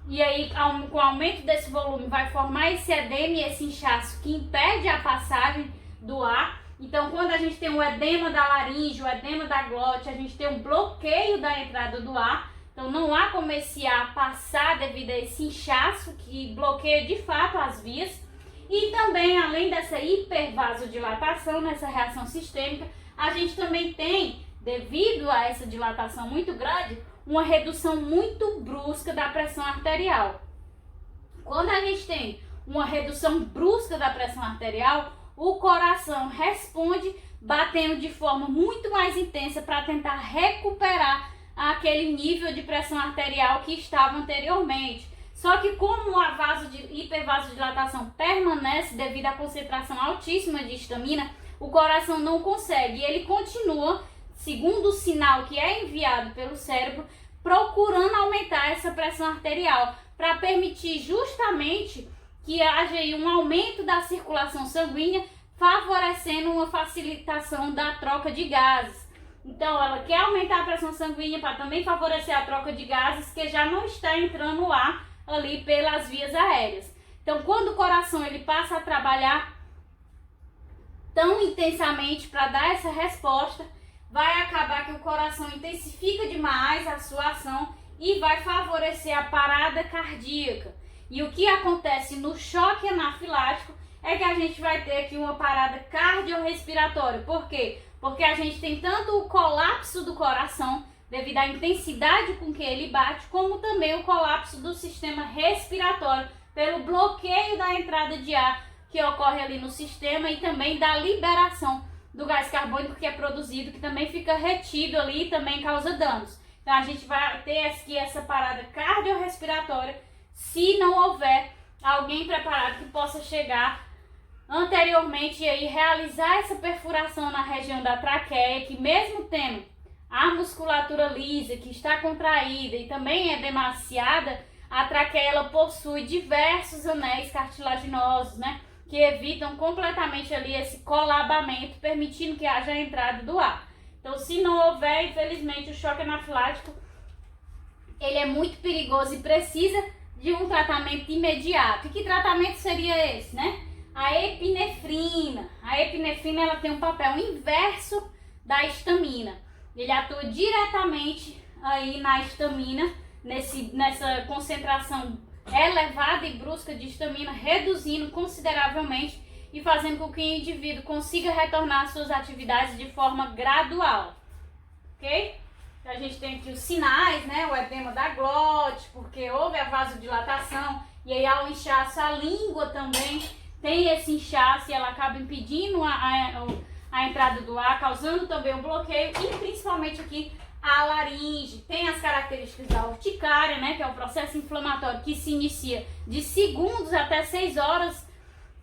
E aí, com o aumento desse volume, vai formar esse edema e esse inchaço que impede a passagem do ar. Então, quando a gente tem o edema da laringe, o edema da glote, a gente tem um bloqueio da entrada do ar. Então, não há como esse ar passar devido a esse inchaço que bloqueia de fato as vias. E também, além dessa hipervasodilatação, nessa reação sistêmica, a gente também tem, devido a essa dilatação muito grande, uma redução muito brusca da pressão arterial. Quando a gente tem uma redução brusca da pressão arterial, o coração responde batendo de forma muito mais intensa para tentar recuperar aquele nível de pressão arterial que estava anteriormente. Só que como a hipervasodilatação permanece devido à concentração altíssima de histamina, o coração não consegue e ele continua, segundo o sinal que é enviado pelo cérebro, procurando aumentar essa pressão arterial para permitir justamente que haja aí um aumento da circulação sanguínea, favorecendo uma facilitação da troca de gases. Então ela quer aumentar a pressão sanguínea para também favorecer a troca de gases, que já não está entrando ar ali pelas vias aéreas. Então, quando o coração ele passa a trabalhar tão intensamente para dar essa resposta, vai acabar que o coração intensifica demais a sua ação e vai favorecer a parada cardíaca. E o que acontece no choque anafilático é que a gente vai ter aqui uma parada cardiorrespiratória. Por quê? Porque a gente tem tanto o colapso do coração, devido à intensidade com que ele bate, como também o colapso do sistema respiratório, pelo bloqueio da entrada de ar que ocorre ali no sistema e também da liberação do gás carbônico que é produzido, que também fica retido ali e também causa danos. Então a gente vai ter aqui essa parada cardiorrespiratória se não houver alguém preparado que possa chegar anteriormente e aí realizar essa perfuração na região da traqueia, que mesmo tendo a musculatura lisa que está contraída e também é demasiada, a traqueia ela possui diversos anéis cartilaginosos, né, que evitam completamente ali esse colabamento, permitindo que haja a entrada do ar. Então, se não houver, infelizmente, o choque anafilático, ele é muito perigoso e precisa de um tratamento imediato. E que tratamento seria esse, né? A epinefrina. A epinefrina ela tem um papel inverso da histamina. Ele atua diretamente aí na histamina, nessa concentração elevada e brusca de histamina, reduzindo consideravelmente e fazendo com que o indivíduo consiga retornar às suas atividades de forma gradual, ok? Então, a gente tem aqui os sinais, né? O edema da glote, porque houve a vasodilatação, e aí ao inchaço a língua também tem esse inchaço e ela acaba impedindo a entrada do ar, causando também um bloqueio e principalmente aqui a laringe. Tem as características da urticária, né, que é o processo inflamatório que se inicia de segundos até 6 horas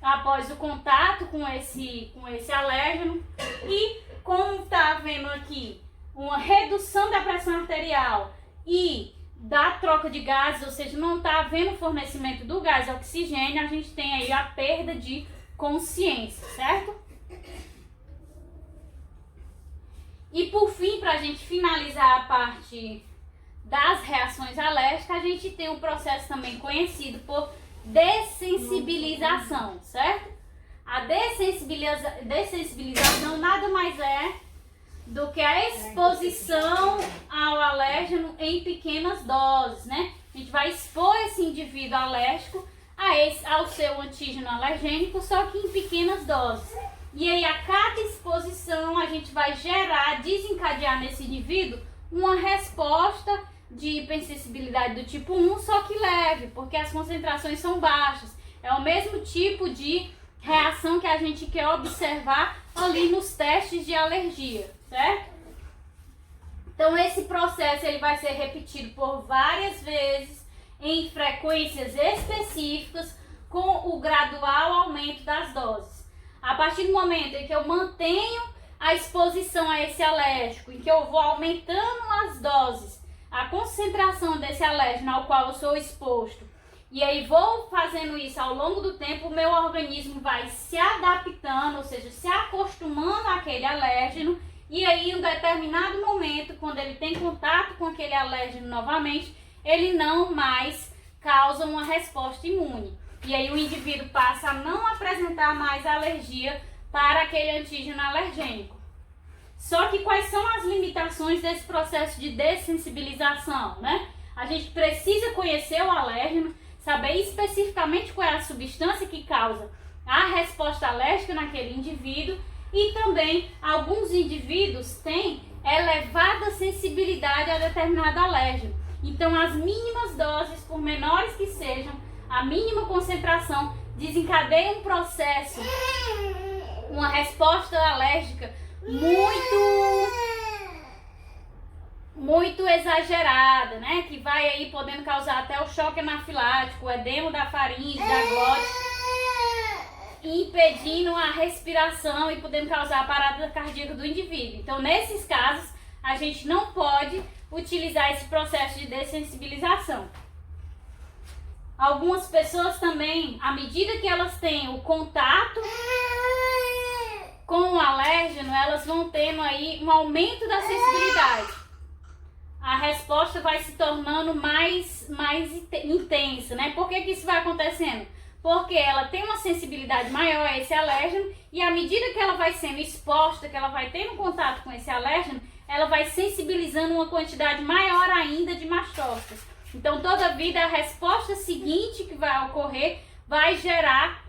após o contato com esse alérgeno. E como está havendo aqui uma redução da pressão arterial e da troca de gases, ou seja, não está havendo fornecimento do gás oxigênio, a gente tem aí a perda de consciência, certo? E por fim, para a gente finalizar a parte das reações alérgicas, a gente tem um processo também conhecido por dessensibilização, certo? A dessensibilização nada mais é do que a exposição ao alérgeno em pequenas doses, né? A gente vai expor esse indivíduo alérgico ao seu antígeno alergênico, só que em pequenas doses. E aí, a cada exposição, a gente vai desencadear nesse indivíduo uma resposta de hipersensibilidade do tipo 1, só que leve, porque as concentrações são baixas. É o mesmo tipo de reação que a gente quer observar ali nos testes de alergia, certo? Então, esse processo ele vai ser repetido por várias vezes, em frequências específicas, com o gradual aumento das doses. A partir do momento em que eu mantenho a exposição a esse alérgico, em que eu vou aumentando as doses, a concentração desse alérgeno ao qual eu sou exposto, e aí vou fazendo isso ao longo do tempo, o meu organismo vai se adaptando, ou seja, se acostumando àquele alérgeno, e aí em um determinado momento, quando ele tem contato com aquele alérgeno novamente, ele não mais causa uma resposta imune. E aí o indivíduo passa a não apresentar mais alergia para aquele antígeno alergênico. Só que quais são as limitações desse processo de dessensibilização, né? A gente precisa conhecer o alérgeno, saber especificamente qual é a substância que causa a resposta alérgica naquele indivíduo, e também alguns indivíduos têm elevada sensibilidade a determinado alérgeno. Então as mínimas doses, por menores que sejam, a mínima concentração desencadeia um processo, uma resposta alérgica muito exagerada, né? Que vai aí podendo causar até o choque anafilático, o edema da faringe, da glote, impedindo a respiração e podendo causar a parada cardíaca do indivíduo. Então, nesses casos, a gente não pode utilizar esse processo de dessensibilização. Algumas pessoas também, à medida que elas têm o contato com o alérgeno, elas vão tendo aí um aumento da sensibilidade. A resposta vai se tornando mais intensa, né? Por que isso vai acontecendo? Porque ela tem uma sensibilidade maior a esse alérgeno e à medida que ela vai sendo exposta, que ela vai tendo contato com esse alérgeno, ela vai sensibilizando uma quantidade maior ainda de mastócitos. Então, toda vida, a resposta seguinte que vai ocorrer vai gerar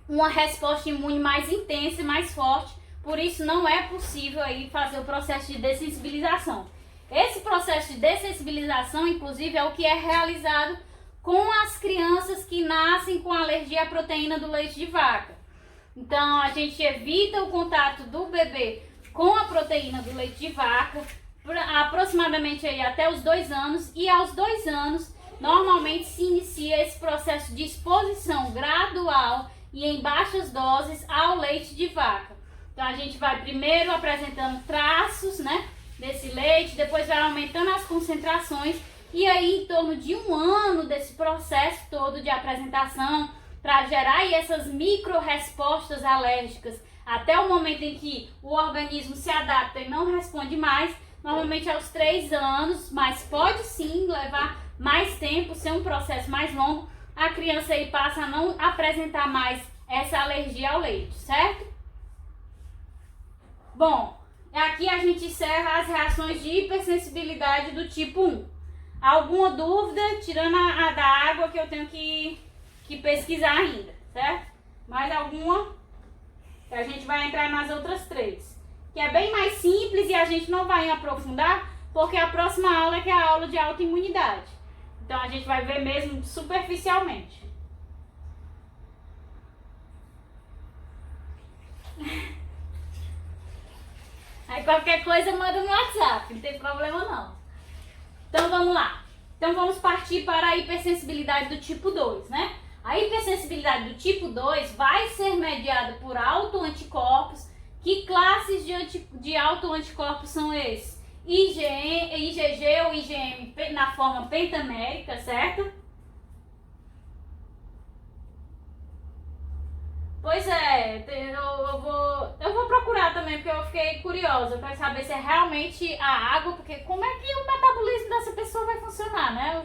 uma resposta imune mais intensa e mais forte. Por isso, não é possível aí fazer o processo de dessensibilização. Esse processo de dessensibilização, inclusive, é o que é realizado com as crianças que nascem com alergia à proteína do leite de vaca. Então, a gente evita o contato do bebê com a proteína do leite de vaca, aproximadamente aí até os 2 anos, e aos 2 anos, normalmente se inicia esse processo de exposição gradual e em baixas doses ao leite de vaca. Então, a gente vai primeiro apresentando traços, né, desse leite, depois vai aumentando as concentrações, e aí em torno de 1 ano desse processo todo de apresentação, para gerar aí essas micro-respostas alérgicas, até o momento em que o organismo se adapta e não responde mais, normalmente aos 3 anos, mas pode sim levar mais tempo, ser um processo mais longo, a criança aí passa a não apresentar mais essa alergia ao leite, certo? Bom, aqui a gente encerra as reações de hipersensibilidade do tipo 1. Alguma dúvida, tirando a da água que eu tenho que pesquisar ainda, certo? Mais alguma? Que a gente vai entrar nas outras 3. Que é bem mais simples e a gente não vai aprofundar, porque a próxima aula é que é a aula de autoimunidade. Então a gente vai ver mesmo superficialmente. Aí qualquer coisa manda no WhatsApp, não tem problema não. Então vamos lá. Então vamos partir para a hipersensibilidade do tipo 2, né? A hipersensibilidade do tipo 2 vai ser mediada por autoanticorpos. Que classes de autoanticorpos são esses? IgG ou IgM na forma pentamérica, certo? Pois é, eu vou procurar também, porque eu fiquei curiosa para saber se é realmente a água, porque como é que o metabolismo dessa pessoa vai funcionar, né?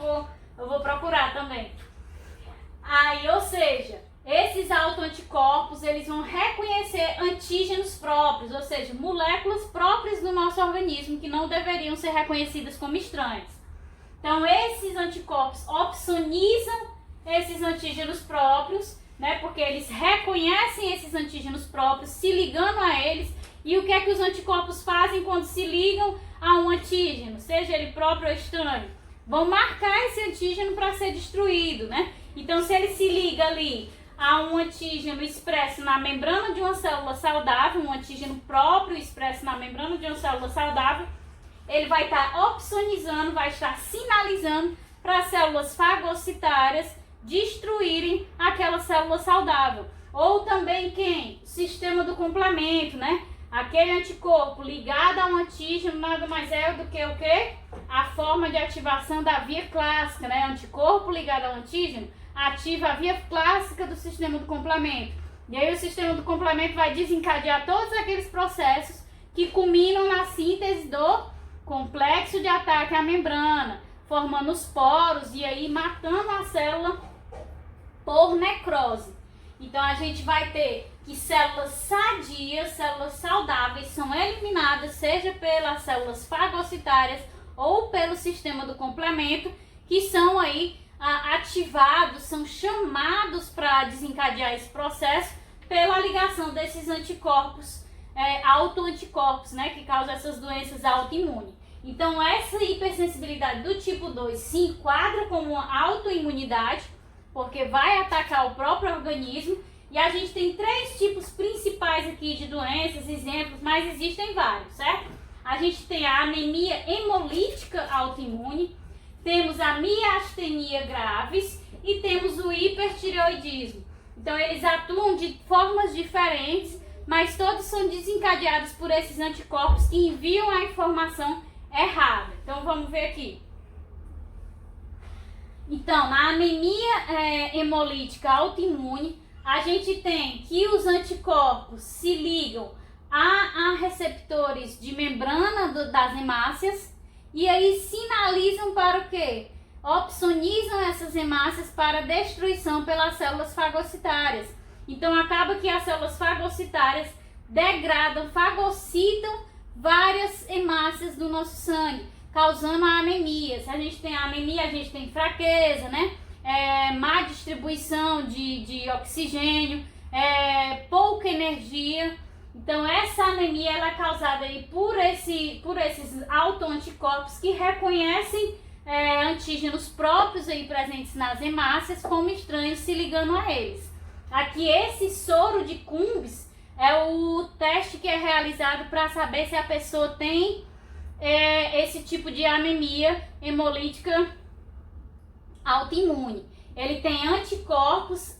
Eu vou procurar também. Aí, ou seja, esses autoanticorpos, eles vão reconhecer antígenos próprios, ou seja, moléculas próprias do nosso organismo que não deveriam ser reconhecidas como estranhas. Então, esses anticorpos opsonizam esses antígenos próprios, né, porque eles reconhecem esses antígenos próprios, se ligando a eles. E o que é que os anticorpos fazem quando se ligam a um antígeno, seja ele próprio ou estranho? Vão marcar esse antígeno para ser destruído, né? Então, se ele se liga ali a um antígeno expresso na membrana de uma célula saudável, um antígeno próprio expresso na membrana de uma célula saudável, ele vai estar opsonizando, vai estar sinalizando para as células fagocitárias destruírem aquela célula saudável. Ou também quem? O sistema do complemento, né? Aquele anticorpo ligado a um antígeno nada mais é do que o quê? A forma de ativação da via clássica, né? Anticorpo ligado ao antígeno ativa a via clássica do sistema do complemento. E aí o sistema do complemento vai desencadear todos aqueles processos que culminam na síntese do complexo de ataque à membrana, formando os poros e aí matando a célula por necrose. Então a gente vai ter que células sadias, células saudáveis são eliminadas, seja pelas células fagocitárias ou pelo sistema do complemento, que são aí ativados, são chamados para desencadear esse processo pela ligação desses anticorpos, autoanticorpos, né, que causam essas doenças autoimunes. Então essa hipersensibilidade do tipo 2 se enquadra como uma autoimunidade, porque vai atacar o próprio organismo. E a gente tem 3 tipos principais aqui de doenças, exemplos, mas existem vários, certo? A gente tem a anemia hemolítica autoimune, temos a miastenia graves e temos o hipertireoidismo. Então eles atuam de formas diferentes, mas todos são desencadeados por esses anticorpos que enviam a informação errada. Então vamos ver aqui. Então, na anemia hemolítica autoimune, a gente tem que os anticorpos se ligam a receptores de membrana das hemácias e aí sinalizam para o quê? Opsonizam essas hemácias para destruição pelas células fagocitárias. Então acaba que as células fagocitárias degradam, fagocitam várias hemácias do nosso sangue, causando a anemia. Se a gente tem anemia, a gente tem fraqueza, né? Má distribuição de oxigênio, pouca energia. Então essa anemia ela é causada aí por esses autoanticorpos que reconhecem antígenos próprios aí presentes nas hemácias como estranhos, se ligando a eles. Aqui esse soro de Cumbres é o teste que é realizado para saber se a pessoa tem esse tipo de anemia hemolítica autoimune. Ele tem anticorpos,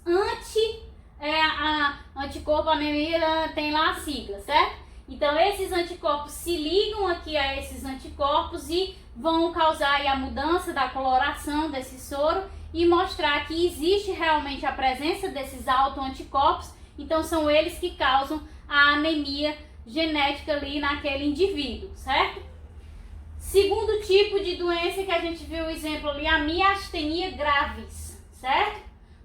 anticorpo anemia tem lá a sigla, certo? Então esses anticorpos se ligam aqui a esses anticorpos e vão causar aí a mudança da coloração desse soro e mostrar que existe realmente a presença desses autoanticorpos. Então são eles que causam a anemia genética ali naquele indivíduo, certo? Segundo tipo de doença que a gente viu o exemplo ali, a miastenia gravis, certo?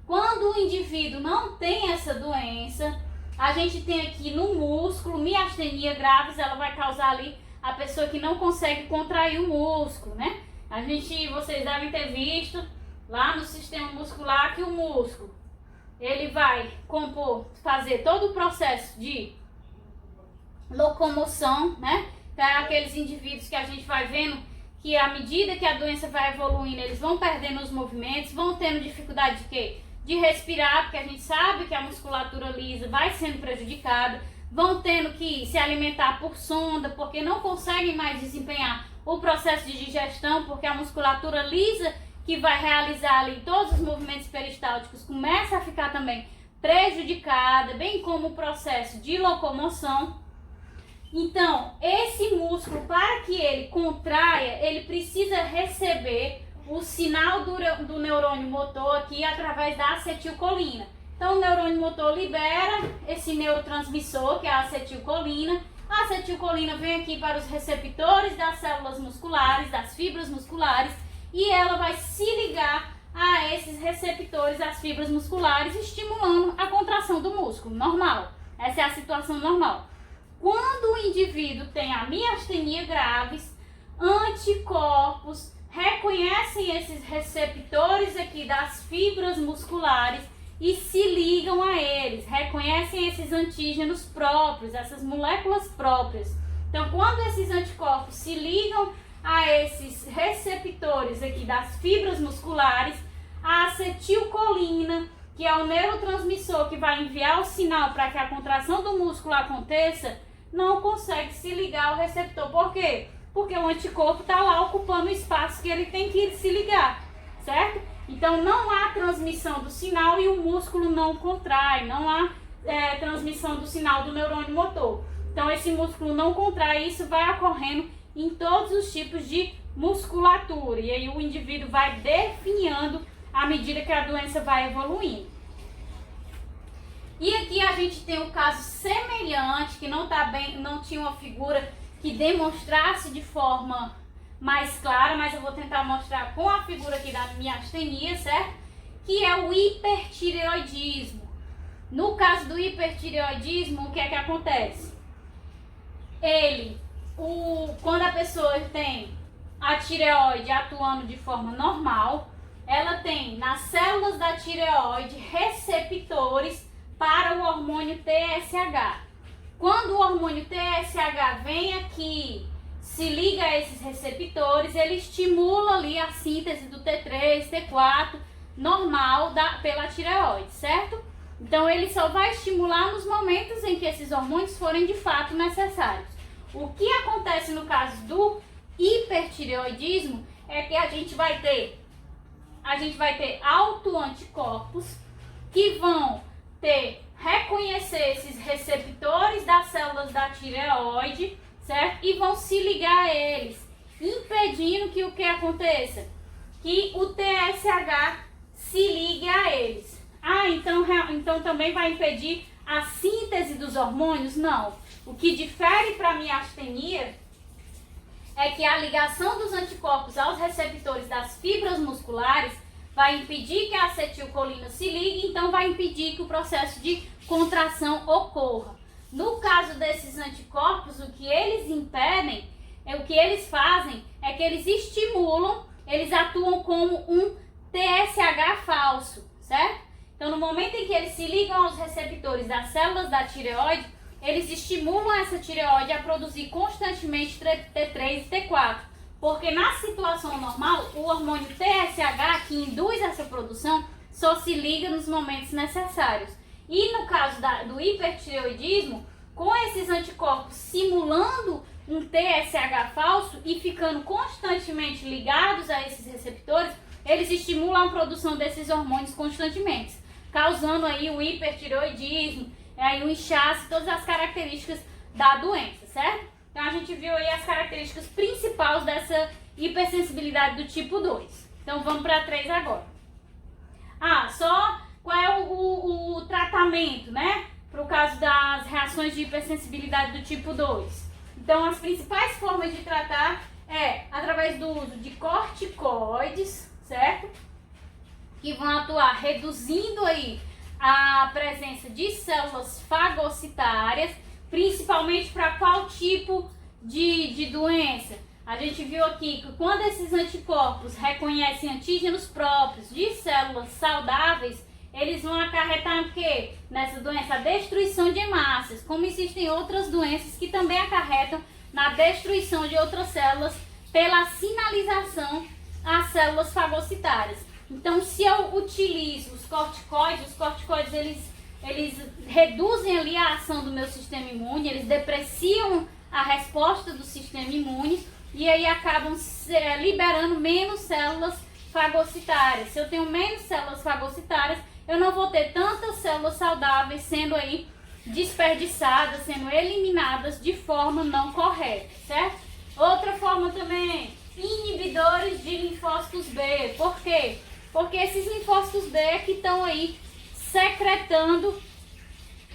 Quando o indivíduo não tem essa doença, a gente tem aqui no músculo, miastenia gravis, ela vai causar ali a pessoa que não consegue contrair o músculo, né? Vocês devem ter visto lá no sistema muscular que o músculo, ele vai fazer todo o processo de locomoção, né? Para aqueles indivíduos que a gente vai vendo que à medida que a doença vai evoluindo, eles vão perdendo os movimentos, vão tendo dificuldade de quê? De respirar, porque a gente sabe que a musculatura lisa vai sendo prejudicada, vão tendo que se alimentar por sonda, porque não conseguem mais desempenhar o processo de digestão, porque a musculatura lisa que vai realizar ali todos os movimentos peristálticos começa a ficar também prejudicada, bem como o processo de locomoção. Então, esse músculo, para que ele contraia, ele precisa receber o sinal do neurônio motor aqui através da acetilcolina. Então, o neurônio motor libera esse neurotransmissor, que é a acetilcolina. A acetilcolina vem aqui para os receptores das células musculares, das fibras musculares, e ela vai se ligar a esses receptores, as fibras musculares, estimulando a contração do músculo, normal. Essa é a situação normal. Quando o indivíduo tem a miastenia gravis, anticorpos reconhecem esses receptores aqui das fibras musculares e se ligam a eles, reconhecem esses antígenos próprios, essas moléculas próprias. Então, quando esses anticorpos se ligam a esses receptores aqui das fibras musculares, a acetilcolina, que é o neurotransmissor que vai enviar o sinal para que a contração do músculo aconteça, não consegue se ligar ao receptor. Por quê? Porque o anticorpo está lá ocupando o espaço que ele tem que se ligar, certo? Então não há transmissão do sinal e o músculo não contrai, não há transmissão do sinal do neurônio motor. Então esse músculo não contrai, isso vai ocorrendo em todos os tipos de musculatura. E aí o indivíduo vai definhando à medida que a doença vai evoluindo. E aqui a gente tem um caso semelhante, que não tinha uma figura que demonstrasse de forma mais clara, mas eu vou tentar mostrar com a figura aqui da miastenia, certo? Que é o hipertireoidismo. No caso do hipertireoidismo, o que é que acontece? Quando a pessoa tem a tireoide atuando de forma normal, ela tem nas células da tireoide receptores para o hormônio TSH. Quando o hormônio TSH vem aqui, se liga a esses receptores, ele estimula ali a síntese do T3, T4 normal pela tireoide, certo? Então ele só vai estimular nos momentos em que esses hormônios forem de fato necessários. O que acontece no caso do hipertireoidismo é que a gente vai ter autoanticorpos que vão reconhecer esses receptores das células da tireoide, certo? E vão se ligar a eles, impedindo que o que aconteça? Que o TSH se ligue a eles. Então também vai impedir a síntese dos hormônios? Não. O que difere para a miastenia é que a ligação dos anticorpos aos receptores das fibras musculares vai impedir que a acetilcolina se ligue, então vai impedir que o processo de contração ocorra. No caso desses anticorpos, o que eles impedem, o que eles fazem é que eles estimulam, eles atuam como um TSH falso, certo? Então, no momento em que eles se ligam aos receptores das células da tireoide, eles estimulam essa tireoide a produzir constantemente T3 e T4. Porque na situação normal, o hormônio TSH, que induz essa produção, só se liga nos momentos necessários. E no caso do hipertireoidismo, com esses anticorpos simulando um TSH falso e ficando constantemente ligados a esses receptores, eles estimulam a produção desses hormônios constantemente, causando aí o hipertireoidismo, aí o inchaço, todas as características da doença, certo? Então a gente viu aí as características principais dessa hipersensibilidade do tipo 2. Então vamos para 3 agora. Só qual é o tratamento, né? Para o caso das reações de hipersensibilidade do tipo 2. Então as principais formas de tratar é através do uso de corticoides, certo? Que vão atuar reduzindo aí a presença de células fagocitárias, principalmente para qual tipo de doença? A gente viu aqui que quando esses anticorpos reconhecem antígenos próprios de células saudáveis, eles vão acarretar o quê? Nessa doença, a destruição de hemácias, como existem outras doenças que também acarretam na destruição de outras células pela sinalização às células fagocitárias. Então, se eu utilizo os corticoides eles reduzem ali a ação do meu sistema imune, eles depreciam a resposta do sistema imune e aí acabam liberando menos células fagocitárias. Se eu tenho menos células fagocitárias, eu não vou ter tantas células saudáveis sendo aí desperdiçadas, sendo eliminadas de forma não correta, certo? Outra forma também, inibidores de linfócitos B. Por quê? Porque esses linfócitos B é que estão aí secretando,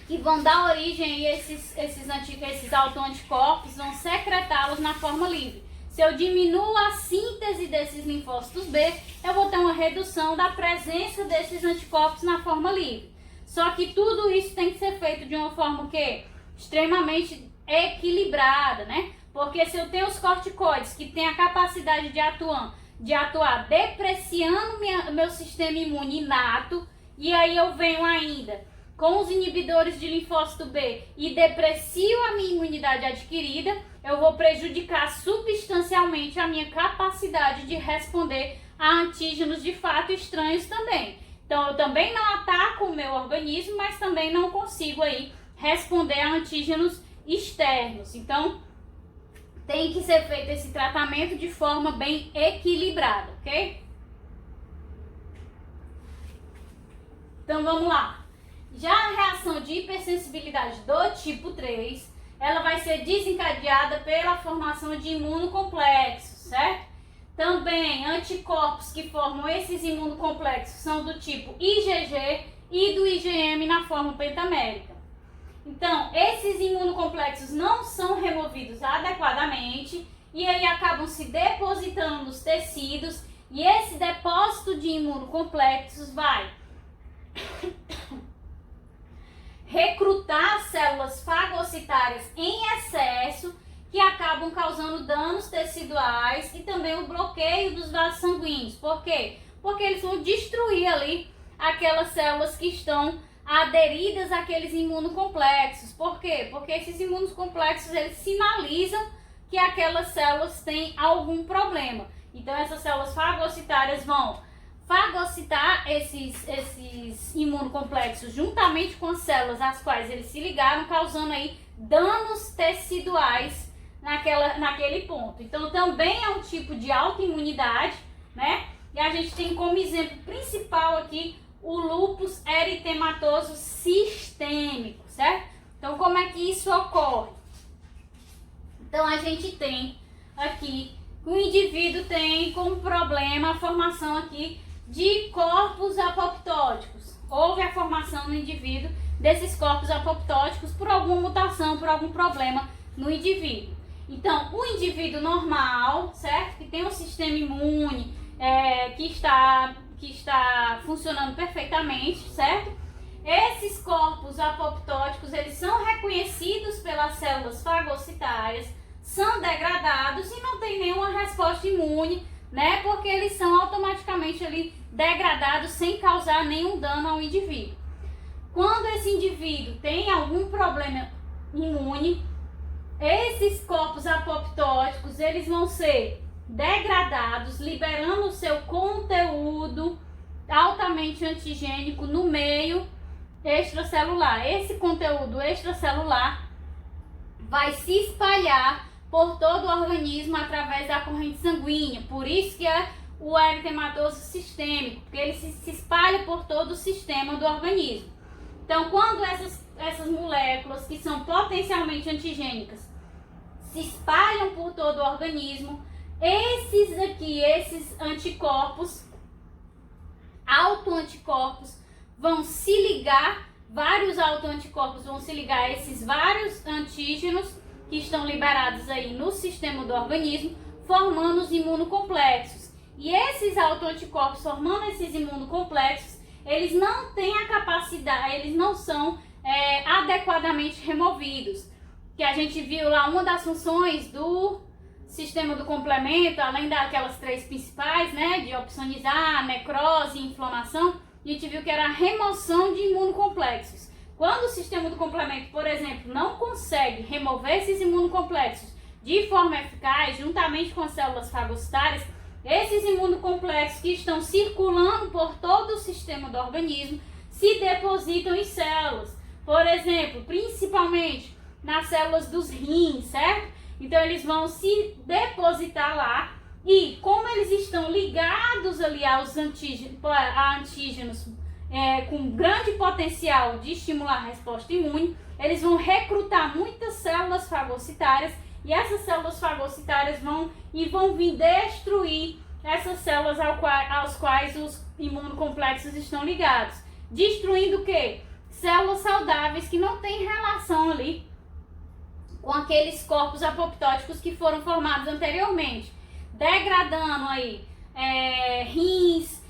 que vão dar origem a esses autoanticorpos, vão secretá-los na forma livre. Se eu diminuo a síntese desses linfócitos B, eu vou ter uma redução da presença desses anticorpos na forma livre. Só que tudo isso tem que ser feito de uma forma o quê? Extremamente equilibrada, né? Porque se eu tenho os corticoides que têm a capacidade de atuar depreciando meu sistema imune inato, e aí eu venho ainda com os inibidores de linfócito B e deprecio a minha imunidade adquirida, eu vou prejudicar substancialmente a minha capacidade de responder a antígenos de fato estranhos também. Então eu também não ataco o meu organismo, mas também não consigo aí responder a antígenos externos. Então tem que ser feito esse tratamento de forma bem equilibrada, ok? Então vamos lá. Já a reação de hipersensibilidade do tipo 3, ela vai ser desencadeada pela formação de imunocomplexos, certo? Também anticorpos que formam esses imunocomplexos são do tipo IgG e do IgM na forma pentamérica. Então, esses imunocomplexos não são removidos adequadamente e aí acabam se depositando nos tecidos e esse depósito de imunocomplexos vai recrutar células fagocitárias em excesso que acabam causando danos teciduais e também o bloqueio dos vasos sanguíneos. Por quê? Porque eles vão destruir ali aquelas células que estão aderidas àqueles imunocomplexos. Por quê? Porque esses imunocomplexos eles sinalizam que aquelas células têm algum problema. Então essas células fagocitárias vão fagocitar esses imunocomplexos juntamente com as células às quais eles se ligaram, causando aí danos teciduais naquele ponto. Então também é um tipo de autoimunidade, né? E a gente tem como exemplo principal aqui o lúpus eritematoso sistêmico, certo? Então como é que isso ocorre? Então a gente tem aqui, o indivíduo tem como problema a formação aqui de corpos apoptóticos. Houve a formação no indivíduo desses corpos apoptóticos por alguma mutação, por algum problema no indivíduo. Então, o indivíduo normal, certo? Que tem um sistema imune que está funcionando perfeitamente, certo? Esses corpos apoptóticos, eles são reconhecidos pelas células fagocitárias, são degradados e não tem nenhuma resposta imune, né? Porque eles são automaticamente ali degradados sem causar nenhum dano ao indivíduo. Quando esse indivíduo tem algum problema imune, esses corpos apoptóticos, eles vão ser degradados, liberando o seu conteúdo altamente antigênico no meio extracelular. Esse conteúdo extracelular vai se espalhar por todo o organismo através da corrente sanguínea. Por isso que é o eritematoso sistêmico, porque ele se espalha por todo o sistema do organismo. Então, quando essas moléculas que são potencialmente antigênicas se espalham por todo o organismo, esses anticorpos, autoanticorpos, vão se ligar, vários autoanticorpos vão se ligar a esses vários antígenos que estão liberados aí no sistema do organismo, formando os imunocomplexos. E esses autoanticorpos, formando esses imunocomplexos, eles não têm a capacidade, eles não são adequadamente removidos. Que a gente viu lá, uma das funções do sistema do complemento, além daquelas 3 principais, né, de opsonizar, necrose e inflamação, a gente viu que era a remoção de imunocomplexos. Quando o sistema do complemento, por exemplo, não consegue remover esses imunocomplexos de forma eficaz, juntamente com as células fagocitárias, esses imunocomplexos que estão circulando por todo o sistema do organismo se depositam em células. Por exemplo, principalmente nas células dos rins, certo? Então eles vão se depositar lá e como eles estão ligados ali aos antígenos com grande potencial de estimular a resposta imune, eles vão recrutar muitas células fagocitárias e essas células fagocitárias vão vir destruir essas células aos quais os imunocomplexos estão ligados. Destruindo o quê? Células saudáveis que não têm relação ali com aqueles corpos apoptóticos que foram formados anteriormente. Degradando aí rins,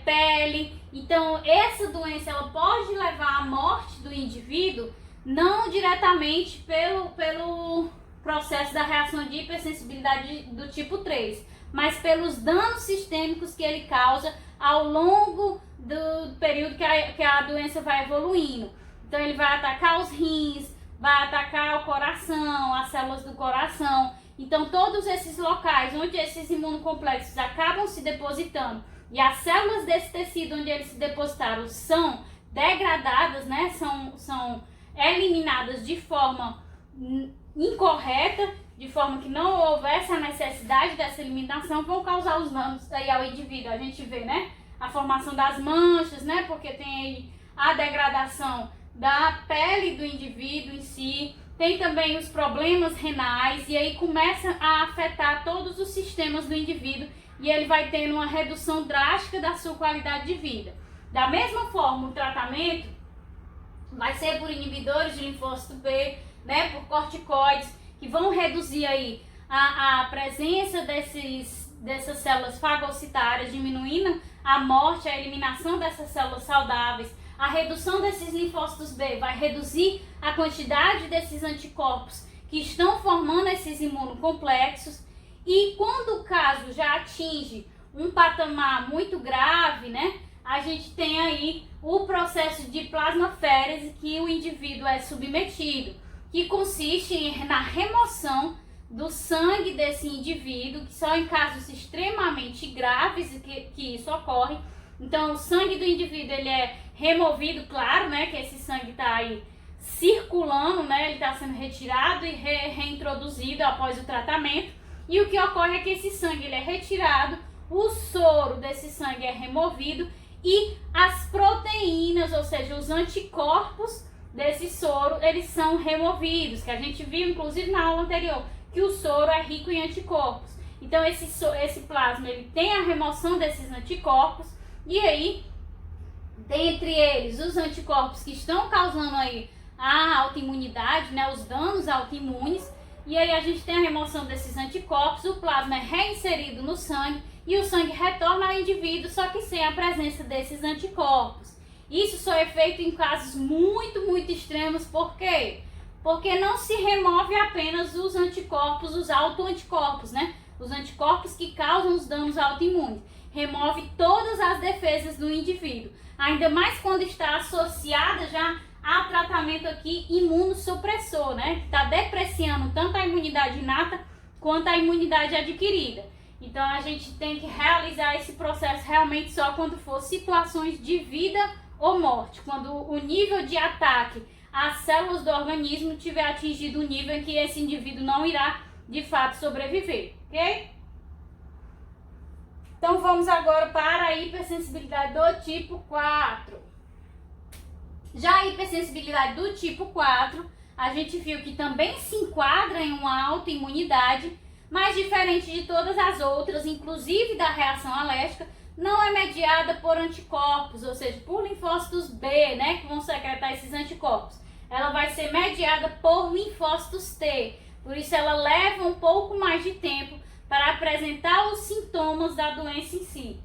pele. Então, essa doença ela pode levar à morte do indivíduo, não diretamente pelo processo da reação de hipersensibilidade do tipo 3, mas pelos danos sistêmicos que ele causa ao longo do período que a doença vai evoluindo. Então, ele vai atacar os rins, vai atacar o coração, as células do coração. Então, todos esses locais onde esses imunocomplexos acabam se depositando e as células desse tecido onde eles se depositaram são degradadas, né? São eliminadas de forma incorreta, de forma que não houvesse a necessidade dessa eliminação, vão causar os danos aí ao indivíduo. A gente vê, né? A formação das manchas, né? Porque tem aí a degradação da pele do indivíduo em si, tem também os problemas renais e aí começa a afetar todos os sistemas do indivíduo e ele vai tendo uma redução drástica da sua qualidade de vida. Da mesma forma, o tratamento vai ser por inibidores de linfócito B, né, por corticoides, que vão reduzir aí a presença dessas células fagocitárias, diminuindo a morte, a eliminação dessas células saudáveis. A redução desses linfócitos B vai reduzir a quantidade desses anticorpos que estão formando esses imunocomplexos. E quando o caso já atinge um patamar muito grave, né, a gente tem aí o processo de plasmaférese que o indivíduo é submetido, que consiste na remoção do sangue desse indivíduo, que só em casos extremamente graves que isso ocorre. Então, o sangue do indivíduo ele é removido, claro, né, que esse sangue está aí circulando, né, ele está sendo retirado e reintroduzido após o tratamento. E o que ocorre é que esse sangue ele é retirado, o soro desse sangue é removido e as proteínas, ou seja, os anticorpos desse soro, eles são removidos, que a gente viu inclusive na aula anterior, que o soro é rico em anticorpos. Então, esse plasma ele tem a remoção desses anticorpos. E aí, dentre eles, os anticorpos que estão causando aí a autoimunidade, né, os danos autoimunes, e aí a gente tem a remoção desses anticorpos, o plasma é reinserido no sangue e o sangue retorna ao indivíduo, só que sem a presença desses anticorpos. Isso só é feito em casos muito, muito extremos, por quê? Porque não se remove apenas os anticorpos, os autoanticorpos, né? Os anticorpos que causam os danos autoimunes. Remove todas as defesas do indivíduo. Ainda mais quando está associada já a tratamento aqui imunossupressor, né? Que está depreciando tanto a imunidade inata quanto a imunidade adquirida. Então a gente tem que realizar esse processo realmente só quando for situações de vida ou morte, quando o nível de ataque às células do organismo tiver atingido o nível em que esse indivíduo não irá de fato sobreviver, ok? Então vamos agora para a hipersensibilidade do tipo 4. Já a hipersensibilidade do tipo 4, a gente viu que também se enquadra em uma autoimunidade, mas diferente de todas as outras, inclusive da reação alérgica, não é mediada por anticorpos, ou seja, por linfócitos B, né, que vão secretar esses anticorpos. Ela vai ser mediada por linfócitos T, por isso ela leva um pouco mais de tempo para apresentar os sintomas da doença em si.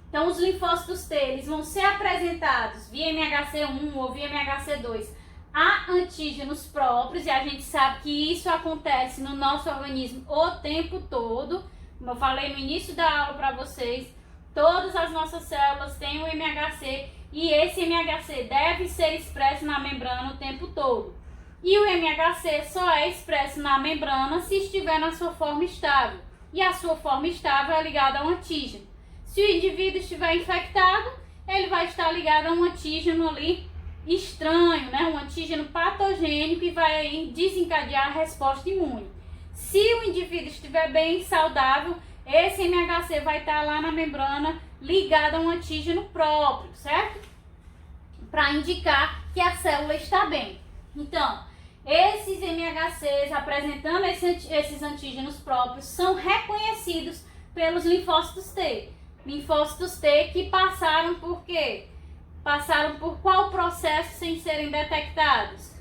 Então, os linfócitos T, eles vão ser apresentados via MHC1 ou via MHC2 a antígenos próprios, e a gente sabe que isso acontece no nosso organismo o tempo todo. Como eu falei no início da aula para vocês, todas as nossas células têm o MHC e esse MHC deve ser expresso na membrana o tempo todo. E o MHC só é expresso na membrana se estiver na sua forma estável. E a sua forma estável é ligada a um antígeno. Se o indivíduo estiver infectado, ele vai estar ligado a um antígeno ali estranho, né? Um antígeno patogênico que vai aí desencadear a resposta imune. Se o indivíduo estiver bem, saudável, esse MHC vai estar lá na membrana ligado a um antígeno próprio, certo? Para indicar que a célula está bem. Então, esses MHCs apresentando esses antígenos próprios são reconhecidos pelos linfócitos T. Linfócitos T que passaram por quê? Passaram por qual processo sem serem detectados?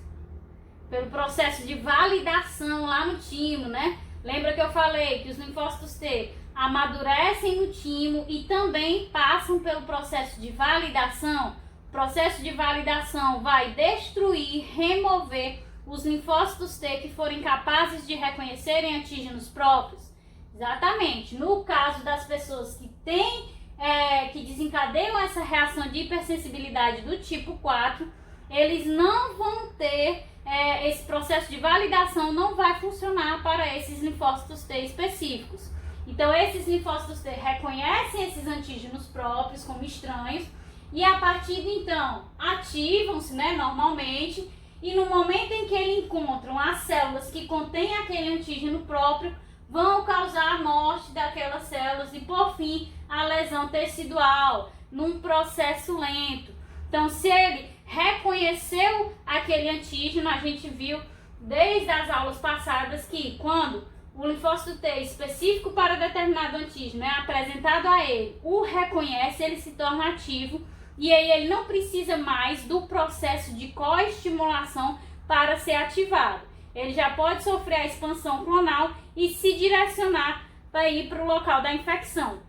Pelo processo de validação lá no timo, né? Lembra que eu falei que os linfócitos T amadurecem no timo e também passam pelo processo de validação? O processo de validação vai destruir, remover os linfócitos T que forem capazes de reconhecerem antígenos próprios. Exatamente. No caso das pessoas que que desencadeiam essa reação de hipersensibilidade do tipo 4, eles não vão ter, esse processo de validação não vai funcionar para esses linfócitos T específicos. Então, esses linfócitos T reconhecem esses antígenos próprios como estranhos e a partir de então ativam-se, né, normalmente, e no momento em que eles encontram as células que contêm aquele antígeno próprio, vão causar a morte daquelas células e, por fim, a lesão tecidual, num processo lento. Então, se ele reconheceu aquele antígeno, a gente viu desde as aulas passadas que quando o linfócito T específico para determinado antígeno é apresentado a ele, o reconhece, ele se torna ativo e aí ele não precisa mais do processo de coestimulação para ser ativado. Ele já pode sofrer a expansão clonal e se direcionar para ir para o local da infecção.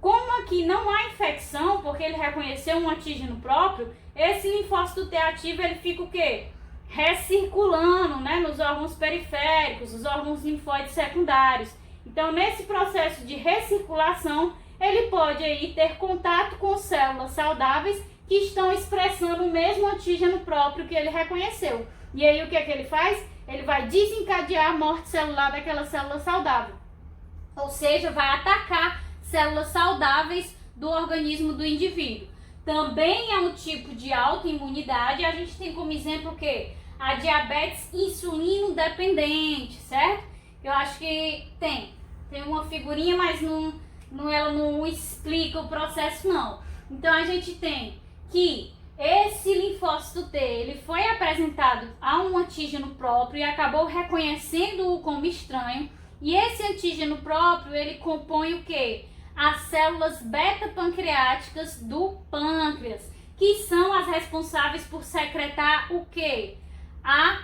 Como aqui não há infecção, porque ele reconheceu um antígeno próprio, esse linfócito T ativo ele fica o quê? Recirculando, né, nos órgãos periféricos, os órgãos linfóides secundários. Então, nesse processo de recirculação, ele pode aí ter contato com células saudáveis que estão expressando o mesmo antígeno próprio que ele reconheceu. E aí o que é que ele faz? Ele vai desencadear a morte celular daquela célula saudável. Ou seja, vai atacar células saudáveis do organismo do indivíduo. Também é um tipo de autoimunidade. A gente tem como exemplo o quê? A diabetes insulino dependente, certo? Eu acho que tem uma figurinha, mas ela não explica o processo não. Então a gente tem que esse linfócito T, ele foi apresentado a um antígeno próprio e acabou reconhecendo-o como estranho. E esse antígeno próprio, ele compõe o quê? As células beta-pancreáticas do pâncreas, que são as responsáveis por secretar o quê? A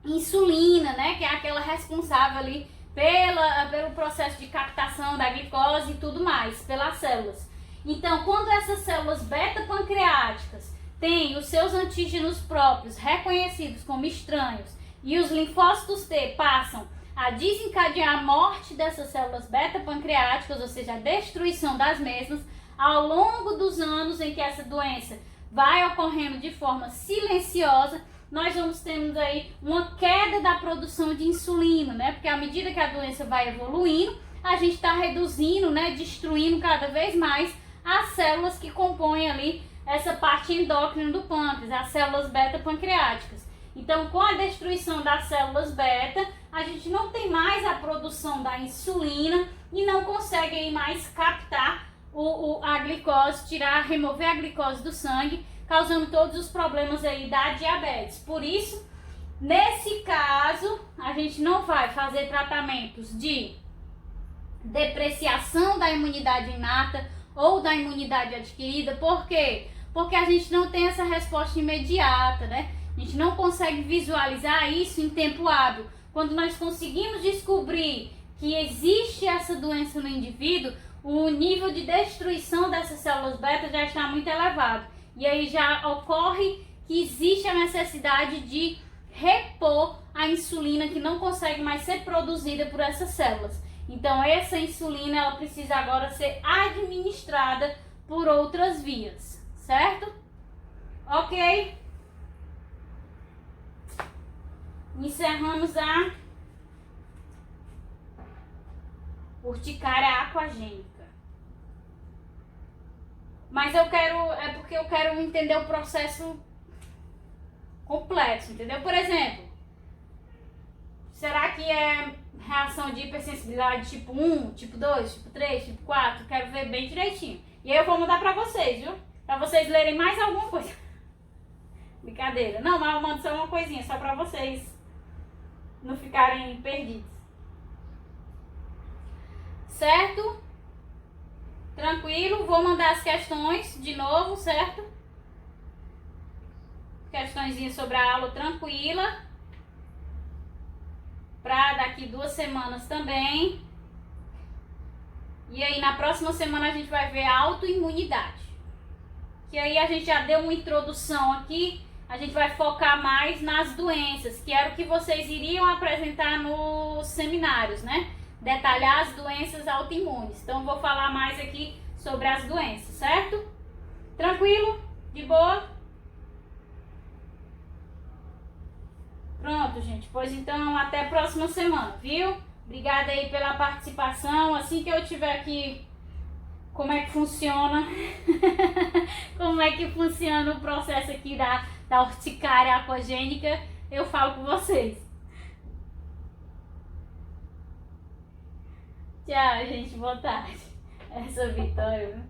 insulina, né, que é aquela responsável ali pelo processo de captação da glicose e tudo mais, pelas células. Então, quando essas células beta-pancreáticas têm os seus antígenos próprios reconhecidos como estranhos e os linfócitos T passam a desencadear a morte dessas células beta-pancreáticas, ou seja, a destruição das mesmas, ao longo dos anos em que essa doença vai ocorrendo de forma silenciosa, nós vamos tendo aí uma queda da produção de insulina, né? Porque à medida que a doença vai evoluindo, a gente está reduzindo, né? Destruindo cada vez mais as células que compõem ali essa parte endócrina do pâncreas, as células beta-pancreáticas. Então, com a destruição das células beta, a gente não tem mais a produção da insulina e não consegue aí mais captar a glicose, remover a glicose do sangue, causando todos os problemas aí da diabetes. Por isso, nesse caso, a gente não vai fazer tratamentos de depreciação da imunidade inata ou da imunidade adquirida. Por quê? Porque a gente não tem essa resposta imediata, né? A gente não consegue visualizar isso em tempo hábil. Quando nós conseguimos descobrir que existe essa doença no indivíduo, o nível de destruição dessas células beta já está muito elevado. E aí já ocorre que existe a necessidade de repor a insulina que não consegue mais ser produzida por essas células. Então essa insulina ela precisa agora ser administrada por outras vias, certo? Ok? Encerramos a urticária aquagênica. Mas é porque eu quero entender o processo complexo, entendeu? Por exemplo, será que é reação de hipersensibilidade tipo 1, tipo 2, tipo 3, tipo 4? Quero ver bem direitinho. E aí eu vou mandar pra vocês, viu? Pra vocês lerem mais alguma coisa. Brincadeira. Não, mas eu mando só uma coisinha, só pra vocês não ficarem perdidos. Certo? Tranquilo? Vou mandar as questões de novo, certo? Questõezinhas sobre a aula tranquila. Pra daqui 2 semanas também. E aí na próxima semana a gente vai ver a autoimunidade. Que aí a gente já deu uma introdução aqui. A gente vai focar mais nas doenças, que era o que vocês iriam apresentar nos seminários, né? Detalhar as doenças autoimunes. Então, vou falar mais aqui sobre as doenças, certo? Tranquilo? De boa? Pronto, gente. Pois então, até a próxima semana, viu? Obrigada aí pela participação. Assim que eu tiver aqui como é que funciona, como é que funciona o processo aqui da urticária aquagênica, eu falo com vocês. Tchau, gente. Boa tarde. Essa Vitória, viu?